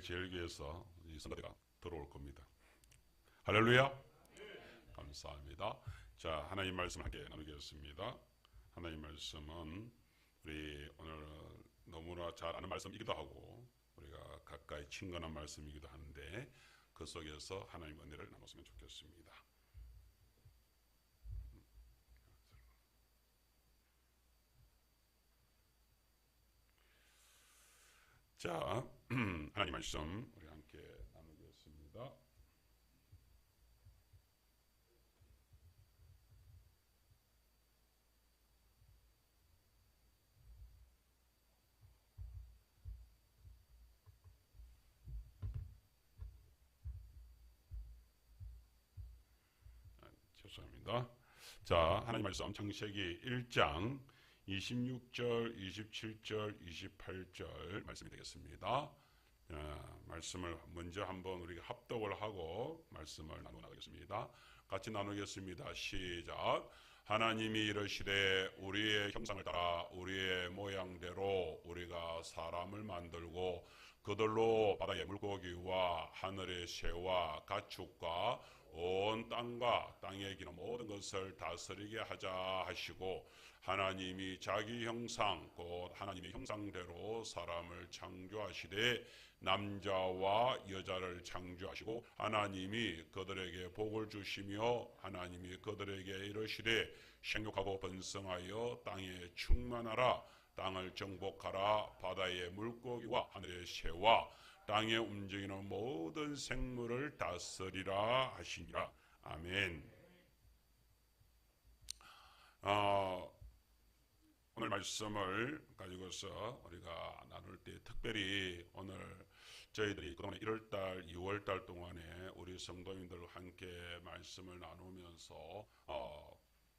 세계제일교회에서 이 선교대가 들어올 겁니다. 할렐루야. 감사합니다. 자, 하나님 말씀 함께 나누겠습니다. 하나님 말씀은 우리 오늘 너무나 잘 아는 말씀이기도 하고 우리가 가까이 친근한 말씀이기도 한데 그 속에서 하나님 은혜를 나눴으면 좋겠습니다. 자, 하나님 말씀 우리 함께 나누겠습니다. 죄송합니다. 자, 하나님 말씀 창세기 1장 26절, 27절, 28절 말씀이 되겠습니다. 말씀을 먼저 한번 우리가 합독을 하고 말씀을 나누어 나가겠습니다. 같이 나누겠습니다. 시작. 하나님이 이르시되 우리의 형상을 따라 우리의 모양대로 우리가 사람을 만들고 그들로 바다의 물고기와 하늘의 새와 가축과 온 땅과 땅에 기는 모든 것을 다스리게 하자 하시고 하나님이 자기 형상 곧 하나님의 형상대로 사람을 창조하시되 남자와 여자를 창조하시고 하나님이 그들에게 복을 주시며 하나님이 그들에게 이르시되 생육하고 번성하여 땅에 충만하라 땅을 정복하라 바다의 물고기와 하늘의 새와 땅에 움직이는 모든 생물을 다스리라 하시니라. 아멘. 오늘 말씀을 가지고서 우리가 나눌 때 특별히 오늘 저희들이 그동안 1월달, 2월달 동안에 우리 성도님들과 함께 말씀을 나누면서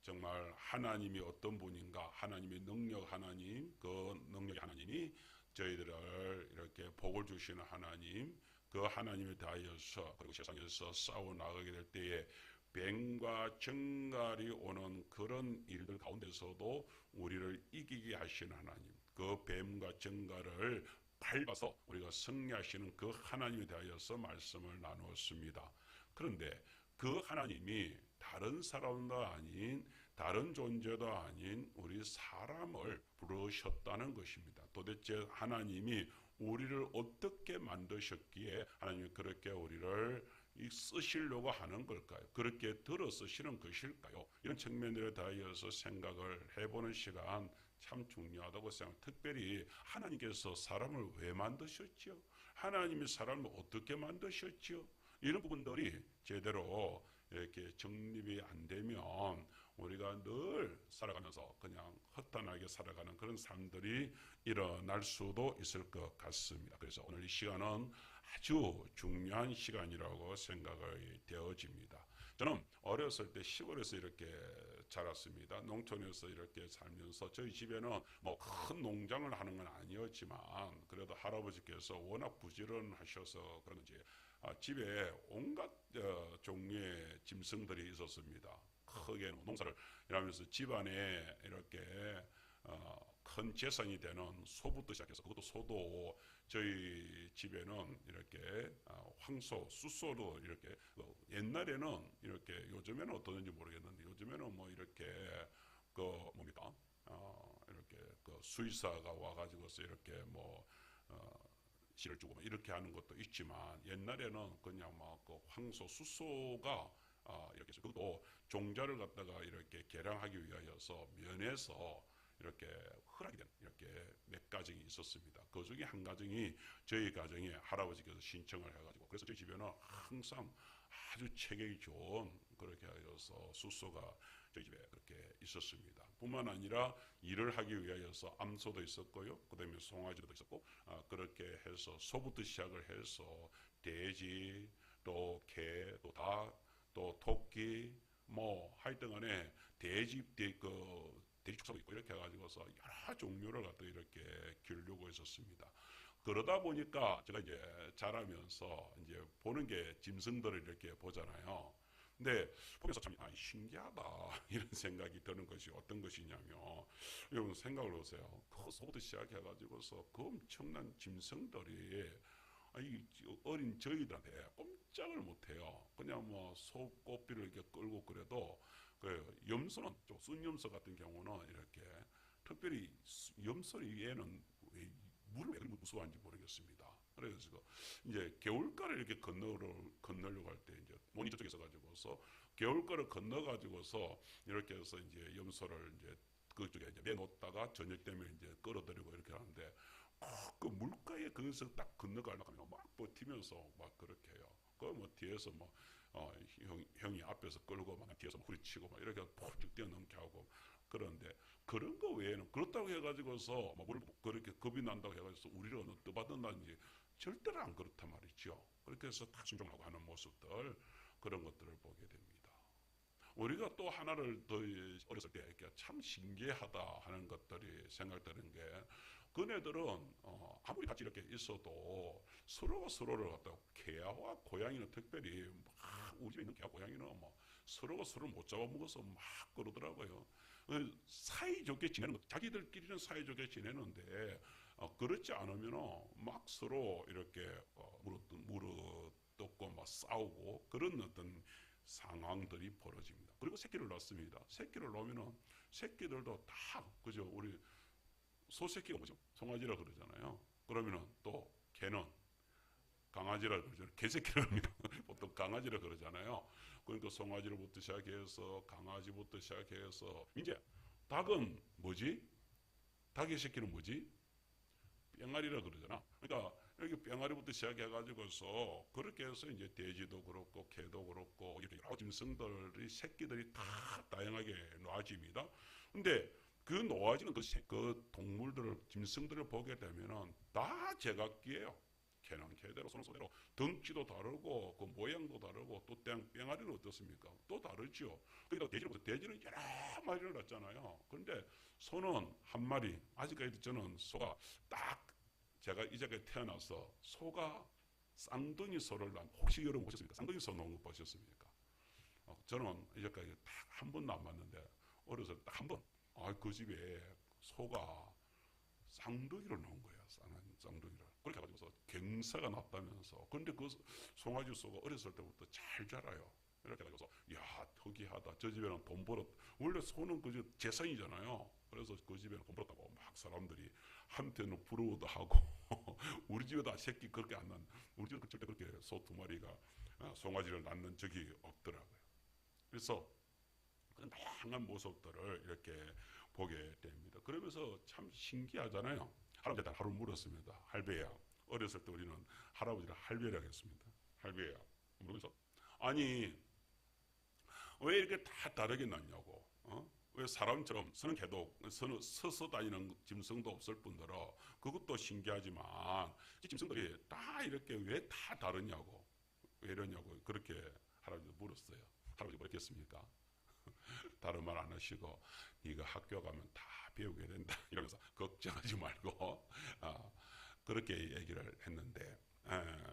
정말 하나님이 어떤 분인가, 하나님의 능력 하나님, 그 능력의 하나님이 저희들을 이렇게 복을 주시는 하나님, 그 하나님에 대하여서 그리고 세상에서 싸워 나가게 될 때에 뱀과 정갈이 오는 그런 일들 가운데서도 우리를 이기게 하시는 하나님, 그 뱀과 정갈을 밟아서 우리가 승리하시는 그 하나님에 대하여서 말씀을 나누었습니다. 그런데 그 하나님이 다른 사람도 아닌 다른 존재도 아닌 우리 사람을 부르셨다는 것입니다. 도대체 하나님이 우리를 어떻게 만드셨기에 하나님이 그렇게 우리를 쓰시려고 하는 걸까요? 그렇게 들어 쓰시는 것일까요? 이런 측면들에 대해서 생각을 해보는 시간 참 중요하다고 생각합니다. 특별히 하나님께서 사람을 왜 만드셨죠? 하나님이 사람을 어떻게 만드셨죠? 이런 부분들이 제대로 이렇게 정립이 안 되면 우리가 늘 살아가면서 그냥 허탄하게 살아가는 그런 삶들이 일어날 수도 있을 것 같습니다. 그래서 오늘 이 시간은 아주 중요한 시간이라고 생각이 되어집니다. 저는 어렸을 때 시골에서 이렇게 자랐습니다. 농촌에서 이렇게 살면서 저희 집에는 뭐 큰 농장을 하는 건 아니었지만 그래도 할아버지께서 워낙 부지런하셔서 그런지 집에 온갖 종류의 짐승들이 있었습니다. 크게 농사를 일하면서 집안에 이렇게 큰 재산이 되는 소부터 시작해서 그것도 소도 저희 집에는 이렇게 황소, 숫소도 이렇게 옛날에는 이렇게 요즘에는 어떠는지 모르겠는데 요즘에는 뭐 이렇게 그 뭡니까 이렇게 그 수의사가 와가지고서 이렇게 뭐 실을 주고 이렇게 하는 것도 있지만 옛날에는 그냥 막 그 황소, 숫소가 이렇게 그것도 종자를 갖다가 이렇게 개량하기 위하여서 면에서 이렇게 허락이 된 이렇게 몇 가정이 있었습니다. 그 중에 한 가정이 저희 가정에 할아버지께서 신청을 해가지고 그래서 저희 집에는 항상 아주 체격이 좋은 그렇게 하여서 숫소가 저희 집에 그렇게 있었습니다. 뿐만 아니라 일을 하기 위하여서 암소도 있었고요. 그 다음에 송아지도 있었고 그렇게 해서 소부터 시작을 해서 돼지 또 개 또 닭 또 토끼 뭐 하여튼간에 돼지 축사도 있고 이렇게 해가지고서 여러 종류를 갖다 이렇게 기르고 있었습니다. 그러다 보니까 제가 이제 자라면서 이제 보는 게 짐승들을 이렇게 보잖아요. 근데 보면서 참 신기하다 이런 생각이 드는 것이 어떤 것이냐면 여러분 생각을 해보세요. 그 소부터 시작해가지고서 그 엄청난 짐승들이 어린 저희들한테 꼼짝을 못해요. 그냥 뭐 소꽃비를 이렇게 끌고 그래도 그 염소는 좀 순염소 같은 경우는 이렇게 특별히 염소 위에는 왜 물을 왜 그렇게 무서워하는지 모르겠습니다. 그래서 이제 개울가를 이렇게 건너려고 할 때 이제 문이 저쪽에 있어가지고서 개울가를 건너가지고서 이렇게 해서 이제 염소를 이제 그쪽에 이제 내놓다가 저녁 되면 이제 끌어들이고 이렇게 하는데 그 물가에 거기서 딱 건너가려고 하면 막 버티면서 막 그렇게 해요. 그 뭐 뒤에서 뭐 형이 앞에서 끌고 막 뒤에서 막 후리치고 막 이렇게 폭죽 뛰어넘게 하고 그런데 그런 거 외에는 그렇다고 해가지고서 뭐 그렇게 겁이 난다고 해가지고 우리를 어느 떠받든다든지 절대로 안 그렇단 말이죠. 그렇게 해서 다 순종하고 하는 모습들 그런 것들을 보게 됩니다. 우리가 또 하나를 더 어렸을 때 참 신기하다 하는 것들이 생각되는 게 그네들은 아무리 같이 이렇게 있어도 서로가 서로를 갖다 개와 고양이는 특별히 막 우리 집에 있는 개와 고양이는 뭐 서로가 서로를 못 잡아먹어서 막 그러더라고요. 사이좋게 지내는 것, 자기들끼리는 사이좋게 지내는데 그렇지 않으면 막 서로 이렇게 물어뜯고 막 싸우고 그런 어떤 상황들이 벌어집니다. 그리고 새끼를 낳습니다. 새끼를 낳으면은 새끼들도 다 그죠. 우리 소새끼가 뭐죠? 송아지라 그러잖아요. 그러면은 또 개는 강아지라 그러잖아요. 개새끼라 합니다. 보통 강아지라 그러잖아요. 그러니까 송아지로부터 시작해서 강아지부터 시작해서 이제 닭은 뭐지? 닭의 새끼는 뭐지? 뺑아리라 그러잖아. 그러니까 여기 뺑아리부터 시작해가지고서 그렇게 해서 이제 돼지도 그렇고 개도 그렇고 이렇게 여러 짐승들이 새끼들이 다 다양하게 놓아집니다. 근데 그 놓아지는 그 동물들을 짐승들을 보게 되면은 다 제각기예요. 개는 개대로 소는 소대로 덩치도 다르고 그 모양도 다르고 또 뺑아리는 어떻습니까? 또 다르죠. 그러니까 돼지는 여러 마리를 낳잖아요. 그런데 소는 한 마리. 아직까지 저는 소가 딱 제가 이제까지 태어나서 소가 쌍둥이 소를 낳은 혹시 여러분 보셨습니까? 쌍둥이 소 놓은 거 보셨습니까? 저는 이제까지 딱 한 번도 안 봤는데 어렸을 때 딱 한 번. 그 집에 소가 쌍둥이를 놓은 거야. 쌍둥이를. 그렇게 해가지고서 경사가 났다면서. 근데 그 송아지 소가 어렸을 때부터 잘 자라요. 이렇게 해가지고서 야 특이하다. 저 집에는 돈 벌었. 원래 소는 그 재산이잖아요. 그래서 그 집에는 돈 벌었다고 막 사람들이 한테는 부러워도 하고 우리 집에도 새끼 그렇게 안 낳는. 우리 집은 절대 그렇게 소 두 마리가 송아지를 낳는 적이 없더라고요. 그래서 그런 다양한 모습들을 이렇게 보게 됩니다. 그러면서 참 신기하잖아요. 할아버지한테 하루 물었습니다. 할배야. 어렸을 때 우리는 할아버지를 할배라고 했습니다. 할배야. 그러면서 아니 왜 이렇게 다 다르게 났냐고. 왜 사람처럼 서는 개도 서서 다니는 짐승도 없을 뿐더러 그것도 신기하지만 이 짐승들이 다 이렇게 왜 다 다르냐고. 왜 이러냐고 그렇게 할아버지 물었어요. 할아버지 뭐랬겠습니까? 다른 말 안 하시고 네가 학교 가면 다 배우게 된다 이러면서 걱정하지 말고 그렇게 얘기를 했는데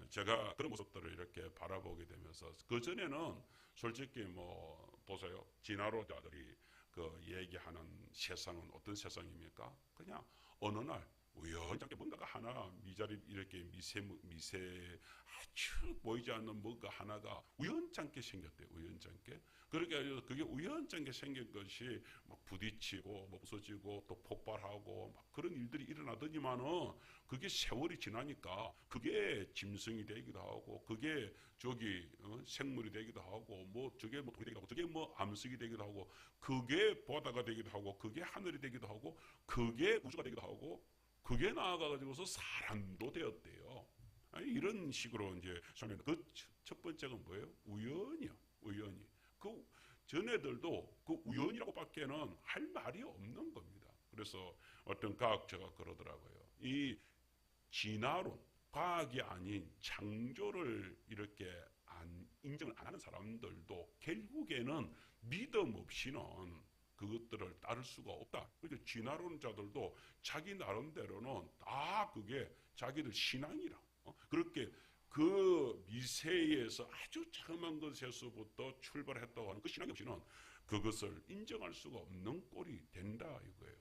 제가 그런 모습들을 이렇게 바라보게 되면서 그 전에는 솔직히 뭐 보세요. 진화론자들이 그 얘기하는 세상은 어떤 세상입니까? 그냥 어느 날 우연찮게 뭔가가 하나 미자립 이렇게 미세 아주 보이지 않는 뭔가 하나가 우연찮게 생겼대요. 우연찮게. 그렇게 해서 그게 우연찮게 생긴 것이 막 부딪히고 뭐 부서지고 또 폭발하고 막 그런 일들이 일어나더니만은 그게 세월이 지나니까 그게 짐승이 되기도 하고 그게 생물이 되기도 하고 뭐 저게 뭐 돌이 되기도 하고 저게 뭐 암석이 되기도 하고 그게 바다가 되기도 하고 그게 하늘이 되기도 하고 그게 우주가 되기도 하고 그게 나아가가지고서 사람도 되었대요. 이런 식으로 이제 설명. 그 첫 번째가 뭐예요? 우연이요. 우연이. 그 전애들도 그 우연이라고밖에는 할 말이 없는 겁니다. 그래서 어떤 과학자가 그러더라고요. 이 진화론, 과학이 아닌 창조를 이렇게 인정을 안 하는 사람들도 결국에는 믿음 없이는 그것들을 따를 수가 없다. 그러니까 진화론자들도 자기 나름대로는 다 그게 자기들 신앙이라. 그렇게 그 미세에서 아주 자그마한 것에서부터 출발했다고 하는 그 신앙이 없이는 그것을 인정할 수가 없는 꼴이 된다 이거예요.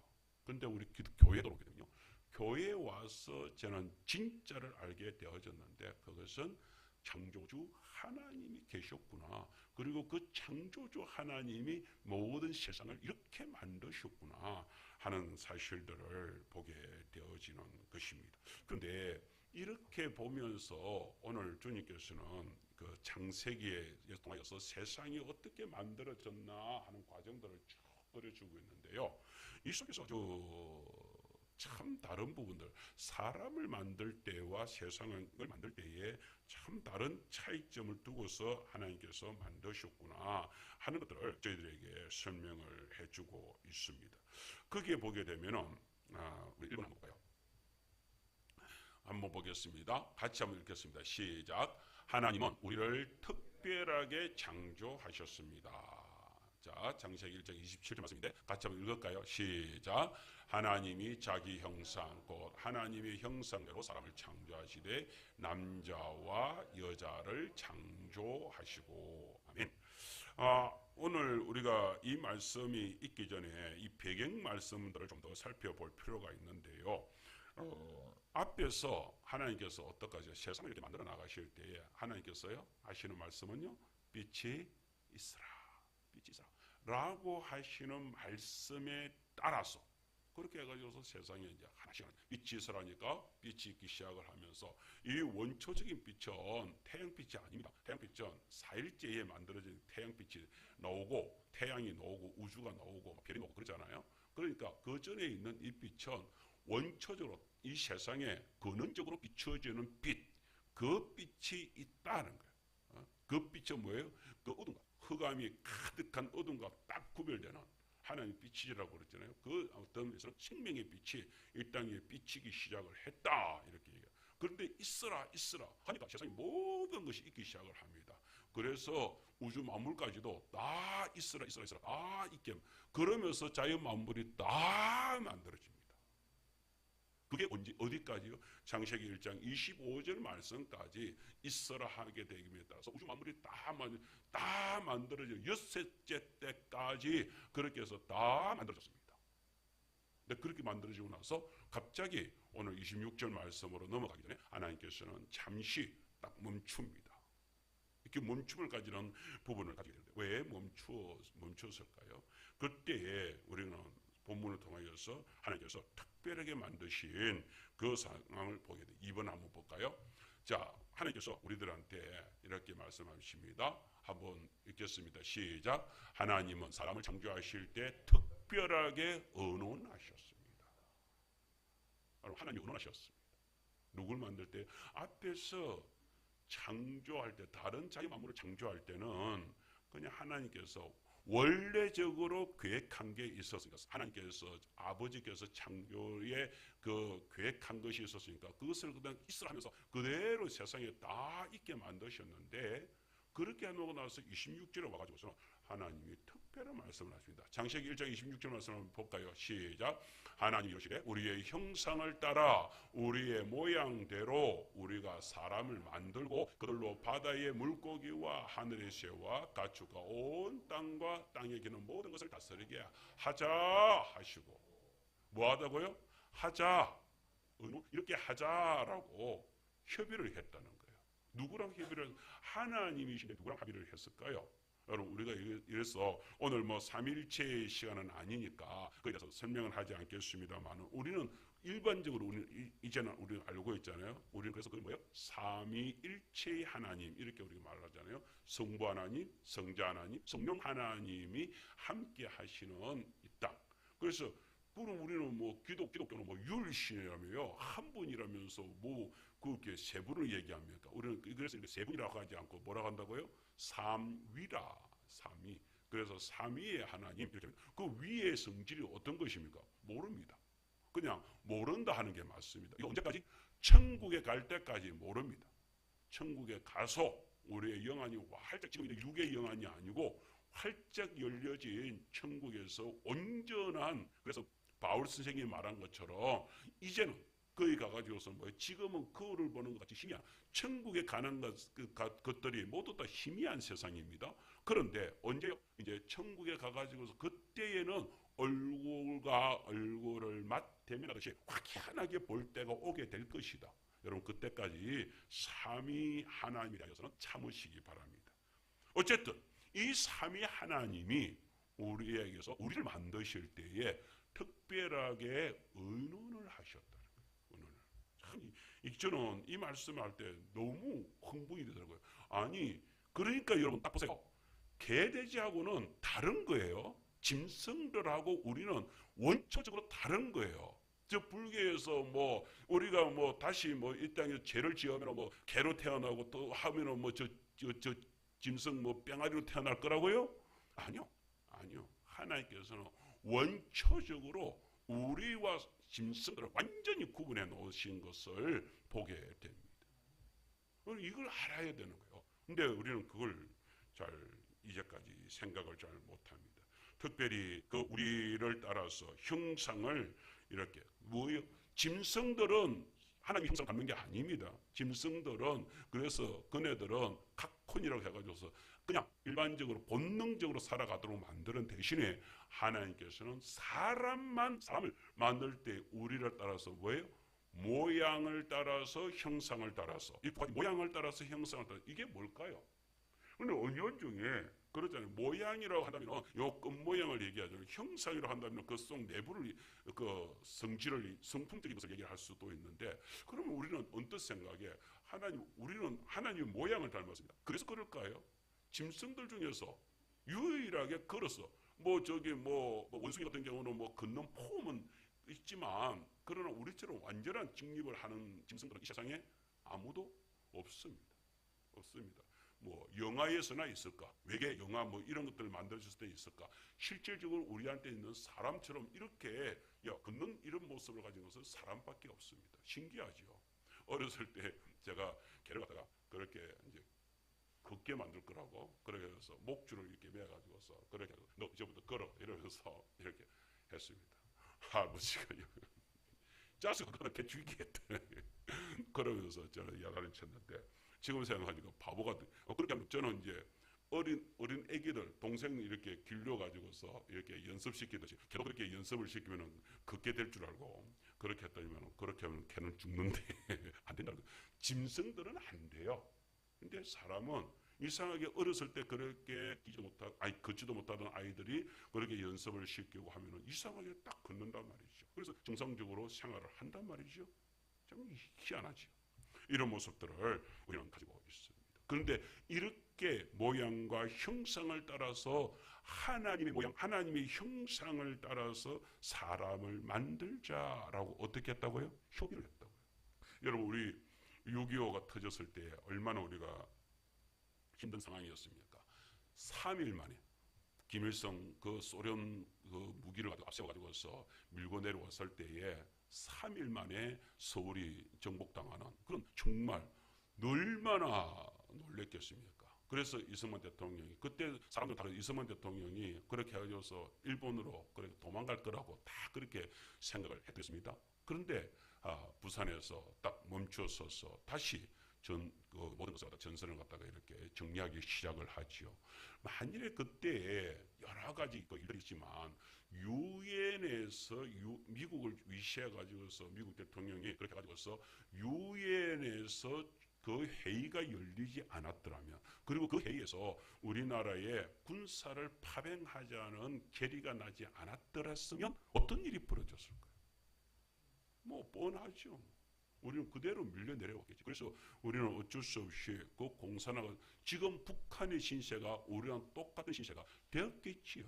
근데 우리 교회도 그렇거든요. 교회에 와서 저는 진짜를 알게 되어졌는데 그것은 창조주 하나님이 계셨구나. 그리고 그 창조주 하나님이 모든 세상을 이렇게 만드셨구나 하는 사실들을 보게 되어지는 것입니다. 그런데 이렇게 보면서 오늘 주님께서는 그 창세기에 통하여서 세상이 어떻게 만들어졌나 하는 과정들을 쭉 그려주고 있는데요. 이 속에서 참 다른 부분들, 사람을 만들 때와 세상을 만들 때에 참 다른 차이점을 두고서 하나님께서 만드셨구나 하는 것들을 저희들에게 설명을 해주고 있습니다. 거기에 보게 되면은 우리 1번 한번 볼까요? 한번 보겠습니다. 같이 한번 읽겠습니다. 시작. 하나님은 우리를 특별하게 창조하셨습니다. 자, 창세기 1장 27절 말씀인데 같이 한번 읽을까요? 시작. 하나님이 자기 형상 곧 하나님의 형상대로 사람을 창조하시되 남자와 여자를 창조하시고. 아멘. 오늘 우리가 이 말씀이 있기 전에 이 배경 말씀들을 좀 더 살펴볼 필요가 있는데요. 앞에서 하나님께서 어떠까지 세상을 이렇게 만들어 나가실 때에 하나님께서요 하시는 말씀은요, 빛이 있으라, 빛이 있으라 라고 하시는 말씀에 따라서 그렇게 해가지고서 세상에 이제 하나씩 빛이 있으라니까 빛이 있기 시작을 하면서, 이 원초적인 빛은 태양빛이 아닙니다. 태양빛은 4일째에 만들어진 태양빛이 나오고 태양이 나오고 우주가 나오고 별이 나오고 그러잖아요. 그러니까 그 전에 있는 이 빛은 원초적으로 이 세상에 근원적으로 비춰지는 빛, 그 빛이 있다는 거예요. 그 빛은 뭐예요? 그 어둠과 흑암이 가득한 어둠과 딱 구별되는 하나님의 빛이라고 그랬잖아요. 그 어떤 면에서 생명의 빛이 이 땅에 비치기 시작을 했다 이렇게 얘기해요. 그런데 있으라 하니까 세상의 모든 것이 있기 시작을 합니다. 그래서 우주 만물까지도 다 있으라 다 있게, 그러면서 자연 만물이 다 만들어집니다. 그게 언제 어디까지요? 창세기 1장 25절 말씀까지 있어라 하게 되기에 따라서 우주 만물이 다 만들어져 엿새째 때까지 그렇게 해서 다 만들어졌습니다. 근데 그렇게 만들어지고 나서 갑자기 오늘 26절 말씀으로 넘어가기 전에 하나님께서는 잠시 딱 멈춥니다. 이렇게 멈춤을 가지는 부분을 가지게 되는데 왜 멈췄을까요? 그때에 우리는 본문을 통하여서 하나님께서 특별하게 만드신 그 상황을 보게 돼. 2번 한번 볼까요? 자, 하나님께서 우리들한테 이렇게 말씀하십니다. 한번 읽겠습니다. 시작. 하나님은 사람을 창조하실 때 특별하게 의논하셨습니다. 하나님이 의논하셨습니다. 누굴 만들 때? 앞에서 창조할 때, 다른 자연 만물을 창조할 때는 그냥 하나님께서 원래적으로 계획한 게 있었으니까, 하나님께서 아버지께서 창조에 그 계획한 것이 있었으니까 그것을 그냥 있으라 하면서 그대로 세상에 다 있게 만드셨는데, 그렇게 해놓고 나서 26절에 와가지고서 하나님이 특별한 말씀을 하십니다. 창세기 1장 26절 말씀을 한번 볼까요? 시작. 하나님이 이르시되 우리의 형상을 따라 우리의 모양대로 우리가 사람을 만들고 그들로 바다의 물고기와 하늘의 새와 가축과 온 땅과 땅에 기는 모든 것을 다스리게 하자 하시고. 뭐 하다고요? 하자. 이렇게 하자라고 협의를 했다는 거예요. 누구랑 협의를? 하나님이신데 누구랑 합의를 했을까요? 여러분, 우리가 이래서 오늘 뭐 삼일체의 시간은 아니니까 그에 대해서 설명은 하지 않겠습니다만, 우리는 일반적으로 우리는 이제는 우리는 알고 있잖아요. 우리는 그래서 그게 뭐예요? 삼위일체의 하나님 이렇게 우리가 말하잖아요. 성부 하나님, 성자 하나님, 성령 하나님이 함께 하시는 이 땅. 그래서 우리는 뭐 기독교는 뭐 율신이라며요, 한 분이라면서 뭐 그렇게 세 분을 얘기합니까? 우리는 그래서 세 분이라고 하지 않고 뭐라고 한다고요? 삼위라, 삼위. 그래서 삼위의 하나님 이렇게. 그 위의 성질이 어떤 것입니까? 모릅니다. 그냥 모른다 하는 게 맞습니다. 이거 언제까지? 천국에 갈 때까지 모릅니다. 천국에 가서 우리의 영안이 활짝, 지금 육의 영안이 아니고 활짝 열려진 천국에서 온전한, 그래서 바울 선생님이 말한 것처럼 이제는 거기 가가지고서 뭐 지금은 거울을 보는 것 같이 희미한, 천국에 가는 것들이 모두 다 희미한 세상입니다. 그런데 언제요? 이제 천국에 가가지고서 그때에는 얼굴과 얼굴을 맞대면하듯이 확연하게 볼 때가 오게 될 것이다. 여러분 그때까지 삼위 하나님에 대해서는 참으시기 바랍니다. 어쨌든 이 삼위 하나님이 우리에게서 우리를 만드실 때에 특별하게 의논을 하셨다는 거예요. 의논을. 저는 이 말씀할 때 너무 흥분이 되더라고요. 아니 그러니까 여러분 딱 보세요. 개돼지하고는 다른 거예요. 짐승들하고 우리는 원초적으로 다른 거예요. 저 불교에서 뭐 우리가 뭐 다시 뭐 이 땅에 죄를 지으면 뭐 개로 태어나고 또 하면은 뭐 저 짐승 뭐 뺑아리로 태어날 거라고요? 아니요. 하나님께서는 원초적으로 우리와 짐승들을 완전히 구분해 놓으신 것을 보게 됩니다. 이걸 알아야 되는 거예요. 근데 우리는 그걸 잘 이제까지 생각을 잘 못합니다. 특별히 그 우리를 따라서 형상을 이렇게 뭐예요? 짐승들은 하나님의 형상을 갖는 게 아닙니다. 짐승들은 그래서 그네들은 각혼이라고 해가지고서 그냥 일반적으로 본능적으로 살아가도록 만드는 대신에 하나님께서는 사람을 만들 때 우리를 따라서 뭐예요? 모양을 따라서 형상을 따라서 이 모양을 따라서 형상을 따라서 이게 뭘까요? 근데 언어 중에 그렇잖아요. 모양이라고 한다면 요 끝 모양을 얘기하죠. 형상이라고 한다면 그 속 내부를 그 성품적인 것을 얘기할 수도 있는데 그러면 우리는 언뜻 생각에 우리는 하나님의 모양을 닮았습니다. 그래서 그럴까요? 짐승들 중에서 유일하게 걸어서 뭐 원숭이 같은 경우는 뭐 걷는 폼은 있지만 그러나 우리처럼 완전한 직립을 하는 짐승들은 이 세상에 아무도 없습니다. 뭐 영화에서나 있을까? 외계 영화 뭐 이런 것들을 만들어졌을 때 있을까? 실질적으로 우리한테 있는 사람처럼 이렇게 걷는 이런 모습을 가진 것은 사람밖에 없습니다. 신기하죠. 어렸을 때 제가 개를 갖다가 그렇게 이제 걷게 만들 거라고 그래서 목줄을 이렇게 매가지고서 그렇게 너 이제부터 걸어 이러면서 이렇게 했습니다. 아버지가 짜서 그렇게 죽이겠다 그러면서 저는 야단을 쳤는데 지금 생각하니까 바보 같은. 그렇게 하면 저는 이제 어린 애기들 동생 이렇게 길러 가지고서 이렇게 연습시키듯이 걔도 그렇게 연습을 시키면은 걷게 될 줄 알고 그렇게 했더니만 그렇게 하면 걔는 죽는데 안 된다는 거예요. 짐승들은 안 돼요. 근데 사람은 이상하게 어렸을 때 그렇게 걷지도 못하던 아이들이 그렇게 연습을 시키고 하면은 이상하게 딱 걷는단 말이죠. 그래서 정상적으로 생활을 한단 말이죠. 참 희한하죠. 이런 모습들을 우리는 가지고 있습니다. 그런데 이렇게 모양과 형상을 따라서 하나님의 모양, 하나님의 형상을 따라서 사람을 만들자라고 어떻게 했다고요? 협의를 했다고요. 여러분 우리 6.25가 터졌을 때 얼마나 우리가 힘든 상황이었습니까? 3일 만에 김일성 그 소련 그 무기를 앞세워가지고서 밀고 내려왔을 때에 3일 만에 서울이 정복당하는 그런 정말 얼마나 놀랬겠습니까? 그래서 이승만 대통령이 그때 사람들 다 이승만 대통령이 그렇게 해가지고서 일본으로 그렇게 도망갈 거라고 다 그렇게 생각을 했습니다. 그런데 부산에서 딱 멈추어서서 다시 모든 것을 전선을 갖다가 이렇게 정리하기 시작을 하지요. 만일에 그때 여러 가지 일들이 있지만 유엔에서 미국을 위시해 가지고서 미국 대통령이 그렇게 가지고서 유엔에서 그 회의가 열리지 않았더라면 그리고 그 회의에서 우리나라의 군사를 파병하자는 결의가 나지 않았더랬으면 어떤 일이 벌어졌을까요? 뭐 뻔하죠. 우리는 그대로 밀려 내려왔겠지. 그래서 우리는 어쩔 수 없이 그 공산화가 지금 북한의 신세가 우리랑 똑같은 신세가 되었겠지요.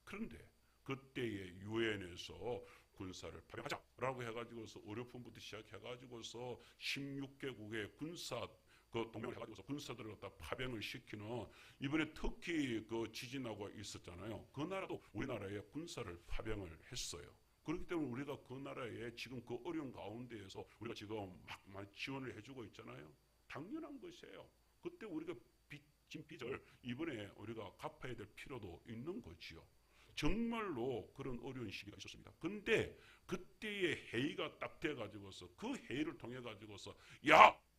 그런데 그때의 유엔에서 군사를 파병하자라고 해가지고서 의료품부터 시작해가지고서 16개국의 군사 그 동맹을 해가지고서 군사들을 갖다 파병을 시키는 이번에 터키 그 지진하고 있었잖아요. 그 나라도 우리나라에 군사를 파병을 했어요. 그렇기 때문에 우리가 그 나라에 지금 그 어려운 가운데에서 우리가 지금 막 많이 지원을 해주고 있잖아요. 당연한 것이에요. 그때 우리가 진 빚을 이번에 우리가 갚아야 될 필요도 있는 거지요. 정말로 그런 어려운 시기가 있었습니다. 근데 그때의 회의가 딱 돼가지고서 그 회의를 통해가지고서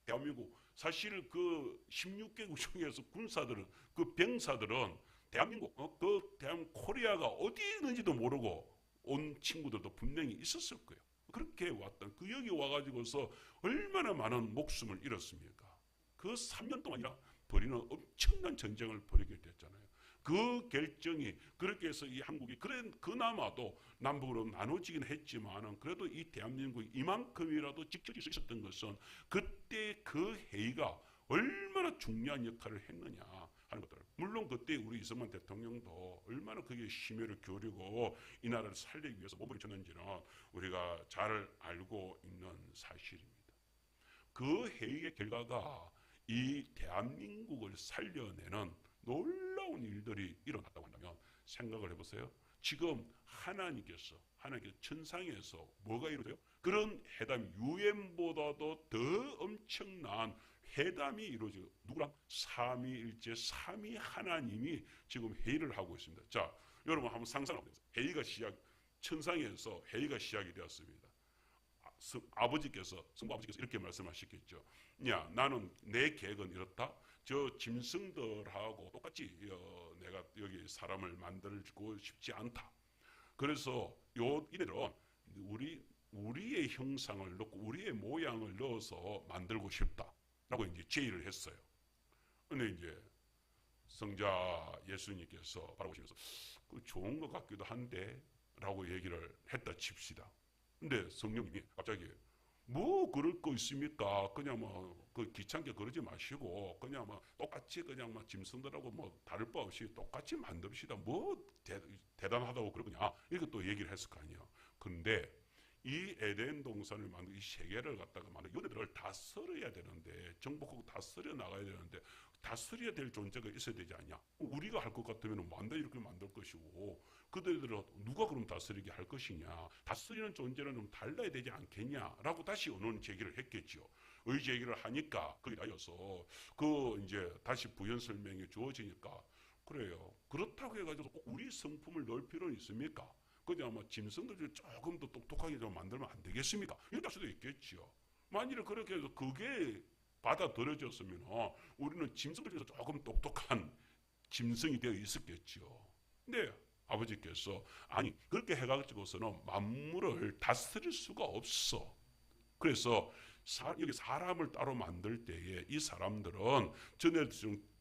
대한민국 사실 그 16개국 중에서 군사들은 그 병사들은 대한민국 대한민국 코리아가 어디 있는지도 모르고 온 친구들도 분명히 있었을 거예요. 그렇게 왔던 그 여기 와가지고서 얼마나 많은 목숨을 잃었습니까? 그 3년 동안이나 벌이는 엄청난 전쟁을 벌이게 됐잖아요. 그 결정이 그렇게 해서 이 한국이 그나마도 남북으로 나눠지긴 했지만은 그래도 이 대한민국이 이만큼이라도 지켜질 수 있었던 것은 그때 그 회의가 얼마나 중요한 역할을 했느냐 하는 것들. 물론 그때 우리 이승만 대통령도 얼마나 그게 심혈을 기울이고 이 나라를 살리기 위해서 몸을 줬는지는 우리가 잘 알고 있는 사실입니다. 그 회의의 결과가 이 대한민국을 살려내는 놀라운 일들이 일어났다고 한다면 생각을 해보세요. 지금 하나님께서 천상에서 뭐가 이루어져요? 그런 회담, 유엔보다도 더 엄청난 회담이 이루어져요. 누구랑? 삼위일체, 삼위 하나님이 지금 회의를 하고 있습니다. 자, 여러분 한번 상상해 보세요. 천상에서 회의가 시작이 되었습니다. 성부 아버지께서 이렇게 말씀하셨겠죠. 야, 나는 내 계획은 이렇다. 저 짐승들하고 똑같이 내가 여기 사람을 만들고 싶지 않다. 그래서 이들은 우리의 형상을 넣고 우리의 모양을 넣어서 만들고 싶다라고 이제 제의를 했어요. 근데 이제 성자 예수님께서 바라보시면서 그 좋은 것 같기도 한데라고 얘기를 했다 칩시다. 근데 성령님이 갑자기 뭐 그럴 거 있습니까? 그냥 그 귀찮게 그러지 마시고 그냥 똑같이 그냥 짐승들하고 다를 바 없이 똑같이 만듭시다. 뭐 대단하다고 그러냐? 이렇게 또 얘기를 했을 거 아니야. 근데 이 에덴 동산을 만들고 이 세계를 갖다가 만들고 이들을 다스려야 되는데 정복하고 다스려 나가야 되는데 다스려야 될 존재가 있어야 되지 않냐? 우리가 할 것 같으면 완전히 이렇게 만들 것이고 그들을 누가 그럼 다스리게 할 것이냐? 다스리는 존재는 좀 달라야 되지 않겠냐라고 다시 의논 제기를 했겠죠. 의 제기를 하니까 거기에 대해서 이제 다시 부연 설명이 주어지니까 그래요. 그렇다고 해가지고 꼭 우리 성품을 넣을 필요는 있습니까? 그냥 짐승들 조금 더 똑똑하게 좀 만들면 안 되겠습니까? 이럴 수도 있겠죠. 만일에 그렇게 해서 그게 받아들여졌으면 우리는 짐승들 중에서 조금 똑똑한 짐승이 되어 있었겠죠. 근데 아버지께서 아니 그렇게 해가지고서는 만물을 다스릴 수가 없어. 그래서 여기 사람을 따로 만들 때에 이 사람들은 전에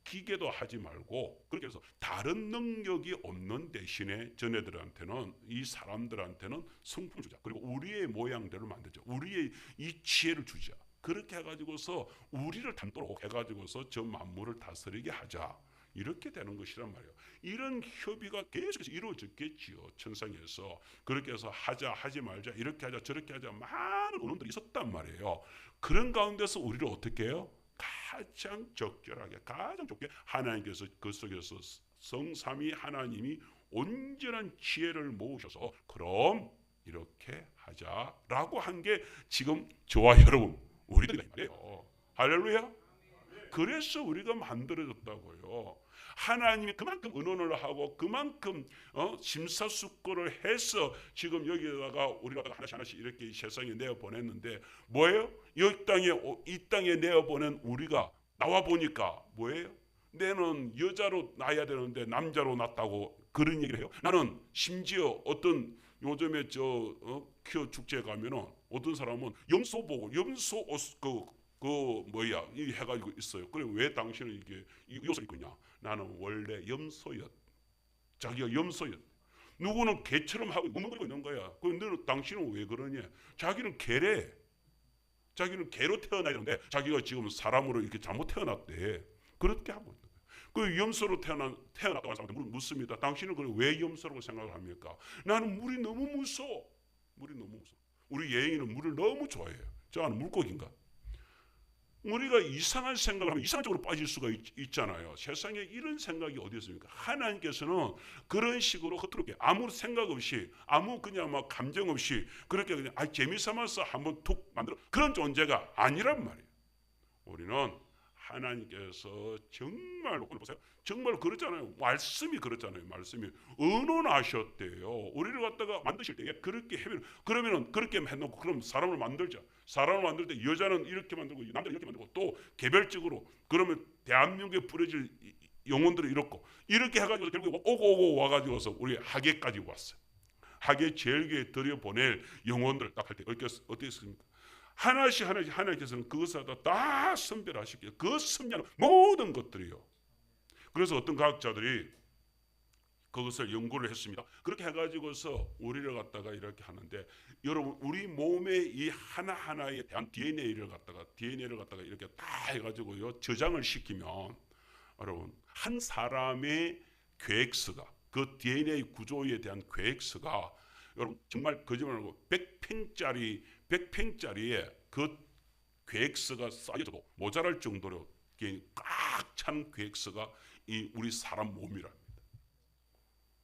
기계도 하지 말고 그렇게 해서 다른 능력이 없는 대신에 전애들한테는 이 사람들한테는 성품을 주자. 그리고 우리의 모양대로 만들자. 우리의 이 지혜를 주자. 그렇게 해가지고서 우리를 닮도록 해가지고서 저 만물을 다스리게 하자. 이렇게 되는 것이란 말이에요. 이런 협의가 계속해서 이루어졌겠지요. 천상에서 그렇게 해서 하지 말자, 이렇게 하자, 저렇게 하자 많은 의논들이 있었단 말이에요. 그런 가운데서 우리를 어떻게 해요? 가장 적절하게, 가장 좋게 하나님께서 그 속에서 성삼위 하나님이 온전한 지혜를 모으셔서 그럼 이렇게 하자라고 한 게 지금 저와 여러분 우리들이 말이에요. 할렐루야. 그래서 우리가 만들어졌다고요. 하나님이 그만큼 의논을 하고 그만큼 심사숙고를 해서 지금 여기다가 우리가 하나씩 이렇게 세상에 내어보냈는데 뭐예요? 이 땅에 내어보낸 우리가 나와 보니까 뭐예요? 내는 여자로 낳아야 되는데 남자로 낳았다고 그런 얘기를 해요. 나는 심지어 어떤 요즘에 퀴어 축제에 가면은 어떤 사람은 염소 보고 염소 옷 이 해가지고 있어요. 그래 왜 당신은 이게 이 옷을 입고 있냐? 나는 원래 염소였. 자기가 염소였. 누구는 개처럼 하고 웅얼거리고 있는 거야. 그런데 당신은 왜 그러냐? 자기는 개래. 자기는 개로 태어나야 되는데 자기가 지금 사람으로 이렇게 잘못 태어났대. 그렇게 하고 있는 거야. 그 염소로 태어났다고 하는 사람한테 묻습니다. 당신은 왜 염소라고 생각을 합니까? 나는 물이 너무 무서워. 물이 너무 무서워. 우리 예인이는 물을 너무 좋아해요. 저는 물고기인가? 우리가 이상한 생각을 하면 이상한 쪽으로 빠질 수가 있잖아요. 세상에 이런 생각이 어디 있습니까? 하나님께서는 그런 식으로 흐트럽게 아무 생각 없이 아무 그냥 감정 없이 그렇게 그냥 재미삼아서 한번 툭 만들어 그런 존재가 아니란 말이에요. 우리는 하나님께서 정말로 보세요. 정말 그렇잖아요. 말씀이 그렇잖아요. 말씀이 의논하셨대요. 우리를 갖다가 만드실 때 그렇게 해면 그러면은 그렇게 해놓고 그럼 사람을 만들자. 사람을 만들 때 여자는 이렇게 만들고 남자는 이렇게 만들고 또 개별적으로 그러면 대한민국에 뿌려질 영혼들이 이렇고 이렇게 해가지고 결국 오고 와가지고서 우리 하계까지 왔어요. 학예 제일교회에 들여보낼 영혼들 딱 할 때 어떻겠습니까? 하나씩 하나님께서는 그것을 다 선별하시기에 그 선별하는 모든 것들이요. 그래서 어떤 과학자들이 그것을 연구를 했습니다. 그렇게 해가지고서 우리를 갖다가 이렇게 하는데, 여러분 우리 몸의 이 하나하나에 대한 DNA를 갖다가 이렇게 다 해가지고요 저장을 시키면, 여러분 한 사람의 계획서가, 그 DNA 구조에 대한 계획서가 여러분 정말 거짓말 말고 100평짜리에 그 계획서가 쌓여도 모자랄 정도로 꽉 찬 계획서가 이 우리 사람 몸이랍니다.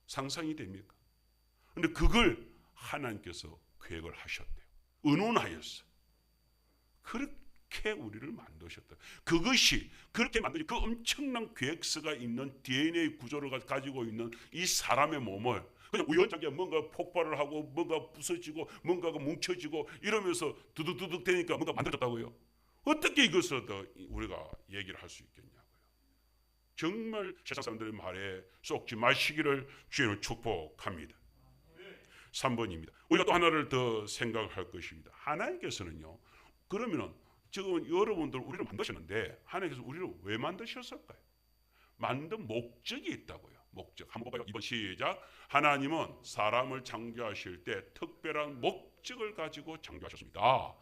상상이 됩니까? 근데 그걸 하나님께서 계획을 하셨대요. 의논하였어요. 그렇게 우리를 만드셨다. 그것이 그렇게 만든 그 엄청난 계획서가 있는 DNA 구조를 가지고 있는 이 사람의 몸을 그냥 우연찮게 뭔가 폭발을 하고 뭔가 부서지고 뭔가가 뭉쳐지고 이러면서 두둑두둑 되니까 뭔가 만들어졌다고요. 어떻게 이것을 더 우리가 얘기를 할 수 있겠냐고요. 정말 세상 사람들의 말에 쏙지 마시기를 주님을 축복합니다. 3번입니다. 우리가 또 하나를 더 생각할 것입니다. 하나님께서는요, 그러면은 지금 여러분들 우리를 만드셨는데 하나님께서 우리를 왜 만드셨을까요? 만든 목적이 있다고요. 목적. 한번 볼까요? 2번 시작. 하나님은 사람을 창조하실 때 특별한 목적을 가지고 창조하셨습니다.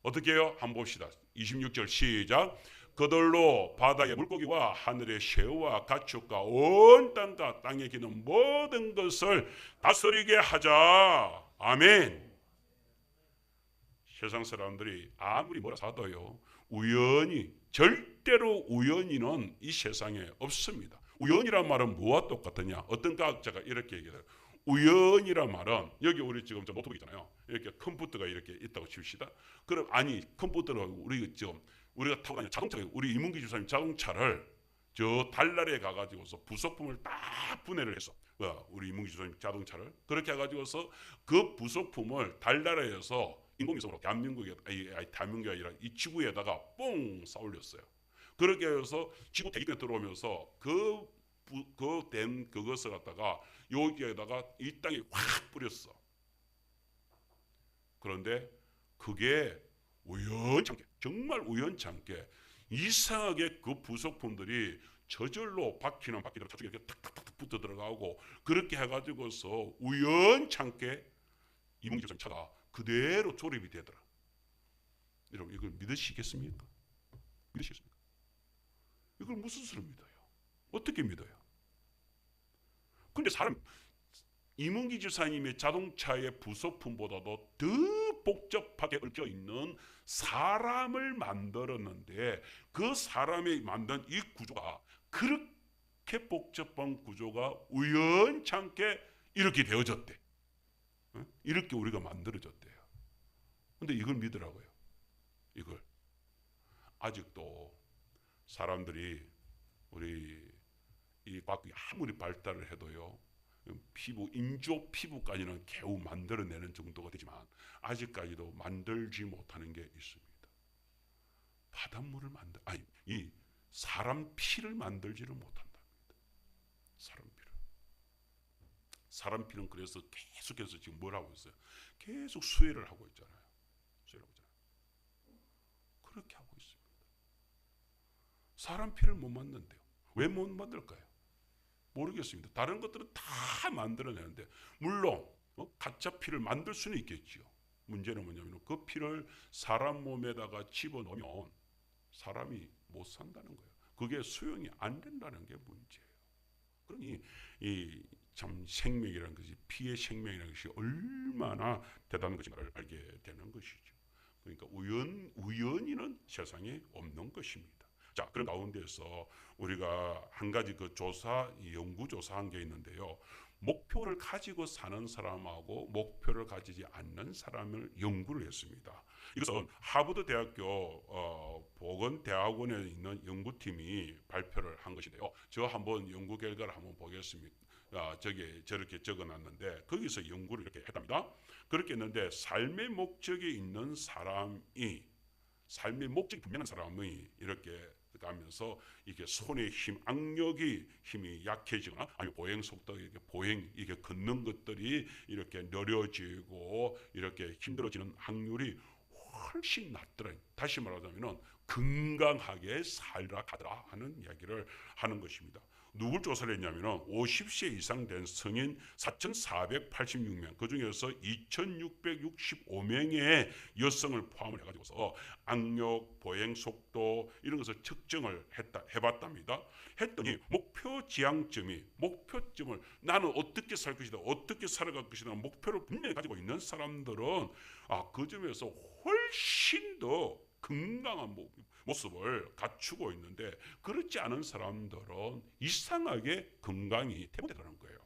어떻게 해요? 한번 봅시다. 26절 시작. 그들로 바다의 물고기와 하늘의 새와 가축과 온 땅과 땅에 기는 모든 것을 다스리게 하자. 아멘. 세상 사람들이 아무리 뭐라 하더요, 절대로 우연히는 이 세상에 없습니다. 우연이란 말은 뭐와 똑같으냐? 어떤 과학자가 이렇게 얘기해요. 우연이란 말은, 여기 우리 지금 노트북 있잖아요. 이렇게 컴퓨터가 이렇게 있다고 칩시다. 그럼 아니 컴퓨터를 우리가 타고 다니는 자동차, 우리 이문기 주사님 자동차를 저 달나라에 가가지고서 부속품을 딱 분해를 했어. 우리 이문기 주사님 자동차를 그렇게 해가지고서 그 부속품을 달나라에서 인공위성으로 대한민국이 아니라 이 지구에다가 뽕 쌓아올렸어요. 그렇게 해서 지구 대기권에 들어오면서 그것을 갖다가 여기에다가 이 땅에 확 뿌렸어. 그런데 그게 우연찮게, 정말 우연찮게 이상하게 그 부속품들이 저절로 바퀴는 바퀴대로 저쪽에 이렇게 탁탁탁 붙어 들어가고, 그렇게 해가지고서 우연찮게 이문기조선 차가 그대로 조립이 되더라. 여러분 이걸 믿으시겠습니까? 믿으시겠습니까? 이걸 무슨 수로 믿어요? 어떻게 믿어요? 근데 이문기 지사님의 자동차의 부속품보다도 더 복잡하게 얽혀 있는 사람을 만들었는데, 그 사람이 만든 이 구조가, 그렇게 복잡한 구조가 우연찮게 이렇게 되어졌대. 이렇게 우리가 만들어졌대요. 근데 이걸 믿으라고요. 이걸. 아직도 사람들이 우리 이 과학이 아무리 발달을 해도요, 인조 피부까지는 겨우 만들어내는 정도가 되지만 아직까지도 만들지 못하는 게 있습니다. 바닷물을 이 사람 피를 만들지를 못한답니다. 사람 피는 그래서 계속해서 지금 뭘 하고 있어요? 계속 수혜를 하고 있잖아요. 그렇게 하고 있습니다. 사람 피를 못 만든대요. 왜 못 만들까요? 모르겠습니다. 다른 것들은 다 만들어내는데, 물론 가짜 피를 만들 수는 있겠죠. 문제는 뭐냐면 그 피를 사람 몸에다가 집어넣으면 사람이 못 산다는 거예요. 그게 수용이 안 된다는 게 문제예요. 그러니 참 생명이라는 것이, 피의 생명이라는 것이 얼마나 대단한 것인가를 알게 되는 것이죠. 그러니까 우연히는 세상에 없는 것입니다. 자, 그런 가운데서 우리가 한 가지 연구 조사한 게 있는데요. 목표를 가지고 사는 사람하고 목표를 가지지 않는 사람을 연구를 했습니다. 이것은 하버드 대학교 보건대학원에 있는 연구팀이 발표를 한 것인데요. 저 한번 연구 결과를 한번 보겠습니다. 저렇게 적어놨는데, 거기서 연구를 이렇게 했답니다. 그렇게 했는데, 삶의 목적이 분명한 사람이 이렇게 가면서 이게 손의 힘, 악력이 힘이 약해지거나 아니면 보행 속도 이게 걷는 것들이 이렇게 느려지고 이렇게 힘들어지는 확률이 훨씬 낮더라. 다시 말하자면은 건강하게 살라 하더라 하는 이야기를 하는 것입니다. 누굴 조사를 했냐면은 50세 이상 된 성인 4,486명, 그 중에서 2,665명의 여성을 포함을 해가지고서 악력, 보행 속도 이런 것을 측정을 해봤답니다. 했더니 목표 지향점이 목표점을 나는 어떻게 살 것이다, 어떻게 살아갈 것이다 목표를 분명히 가지고 있는 사람들은 그 점에서 훨씬 더 건강한 모습을 갖추고 있는데 그렇지 않은 사람들은 이상하게 건강이 퇴보되는 거예요.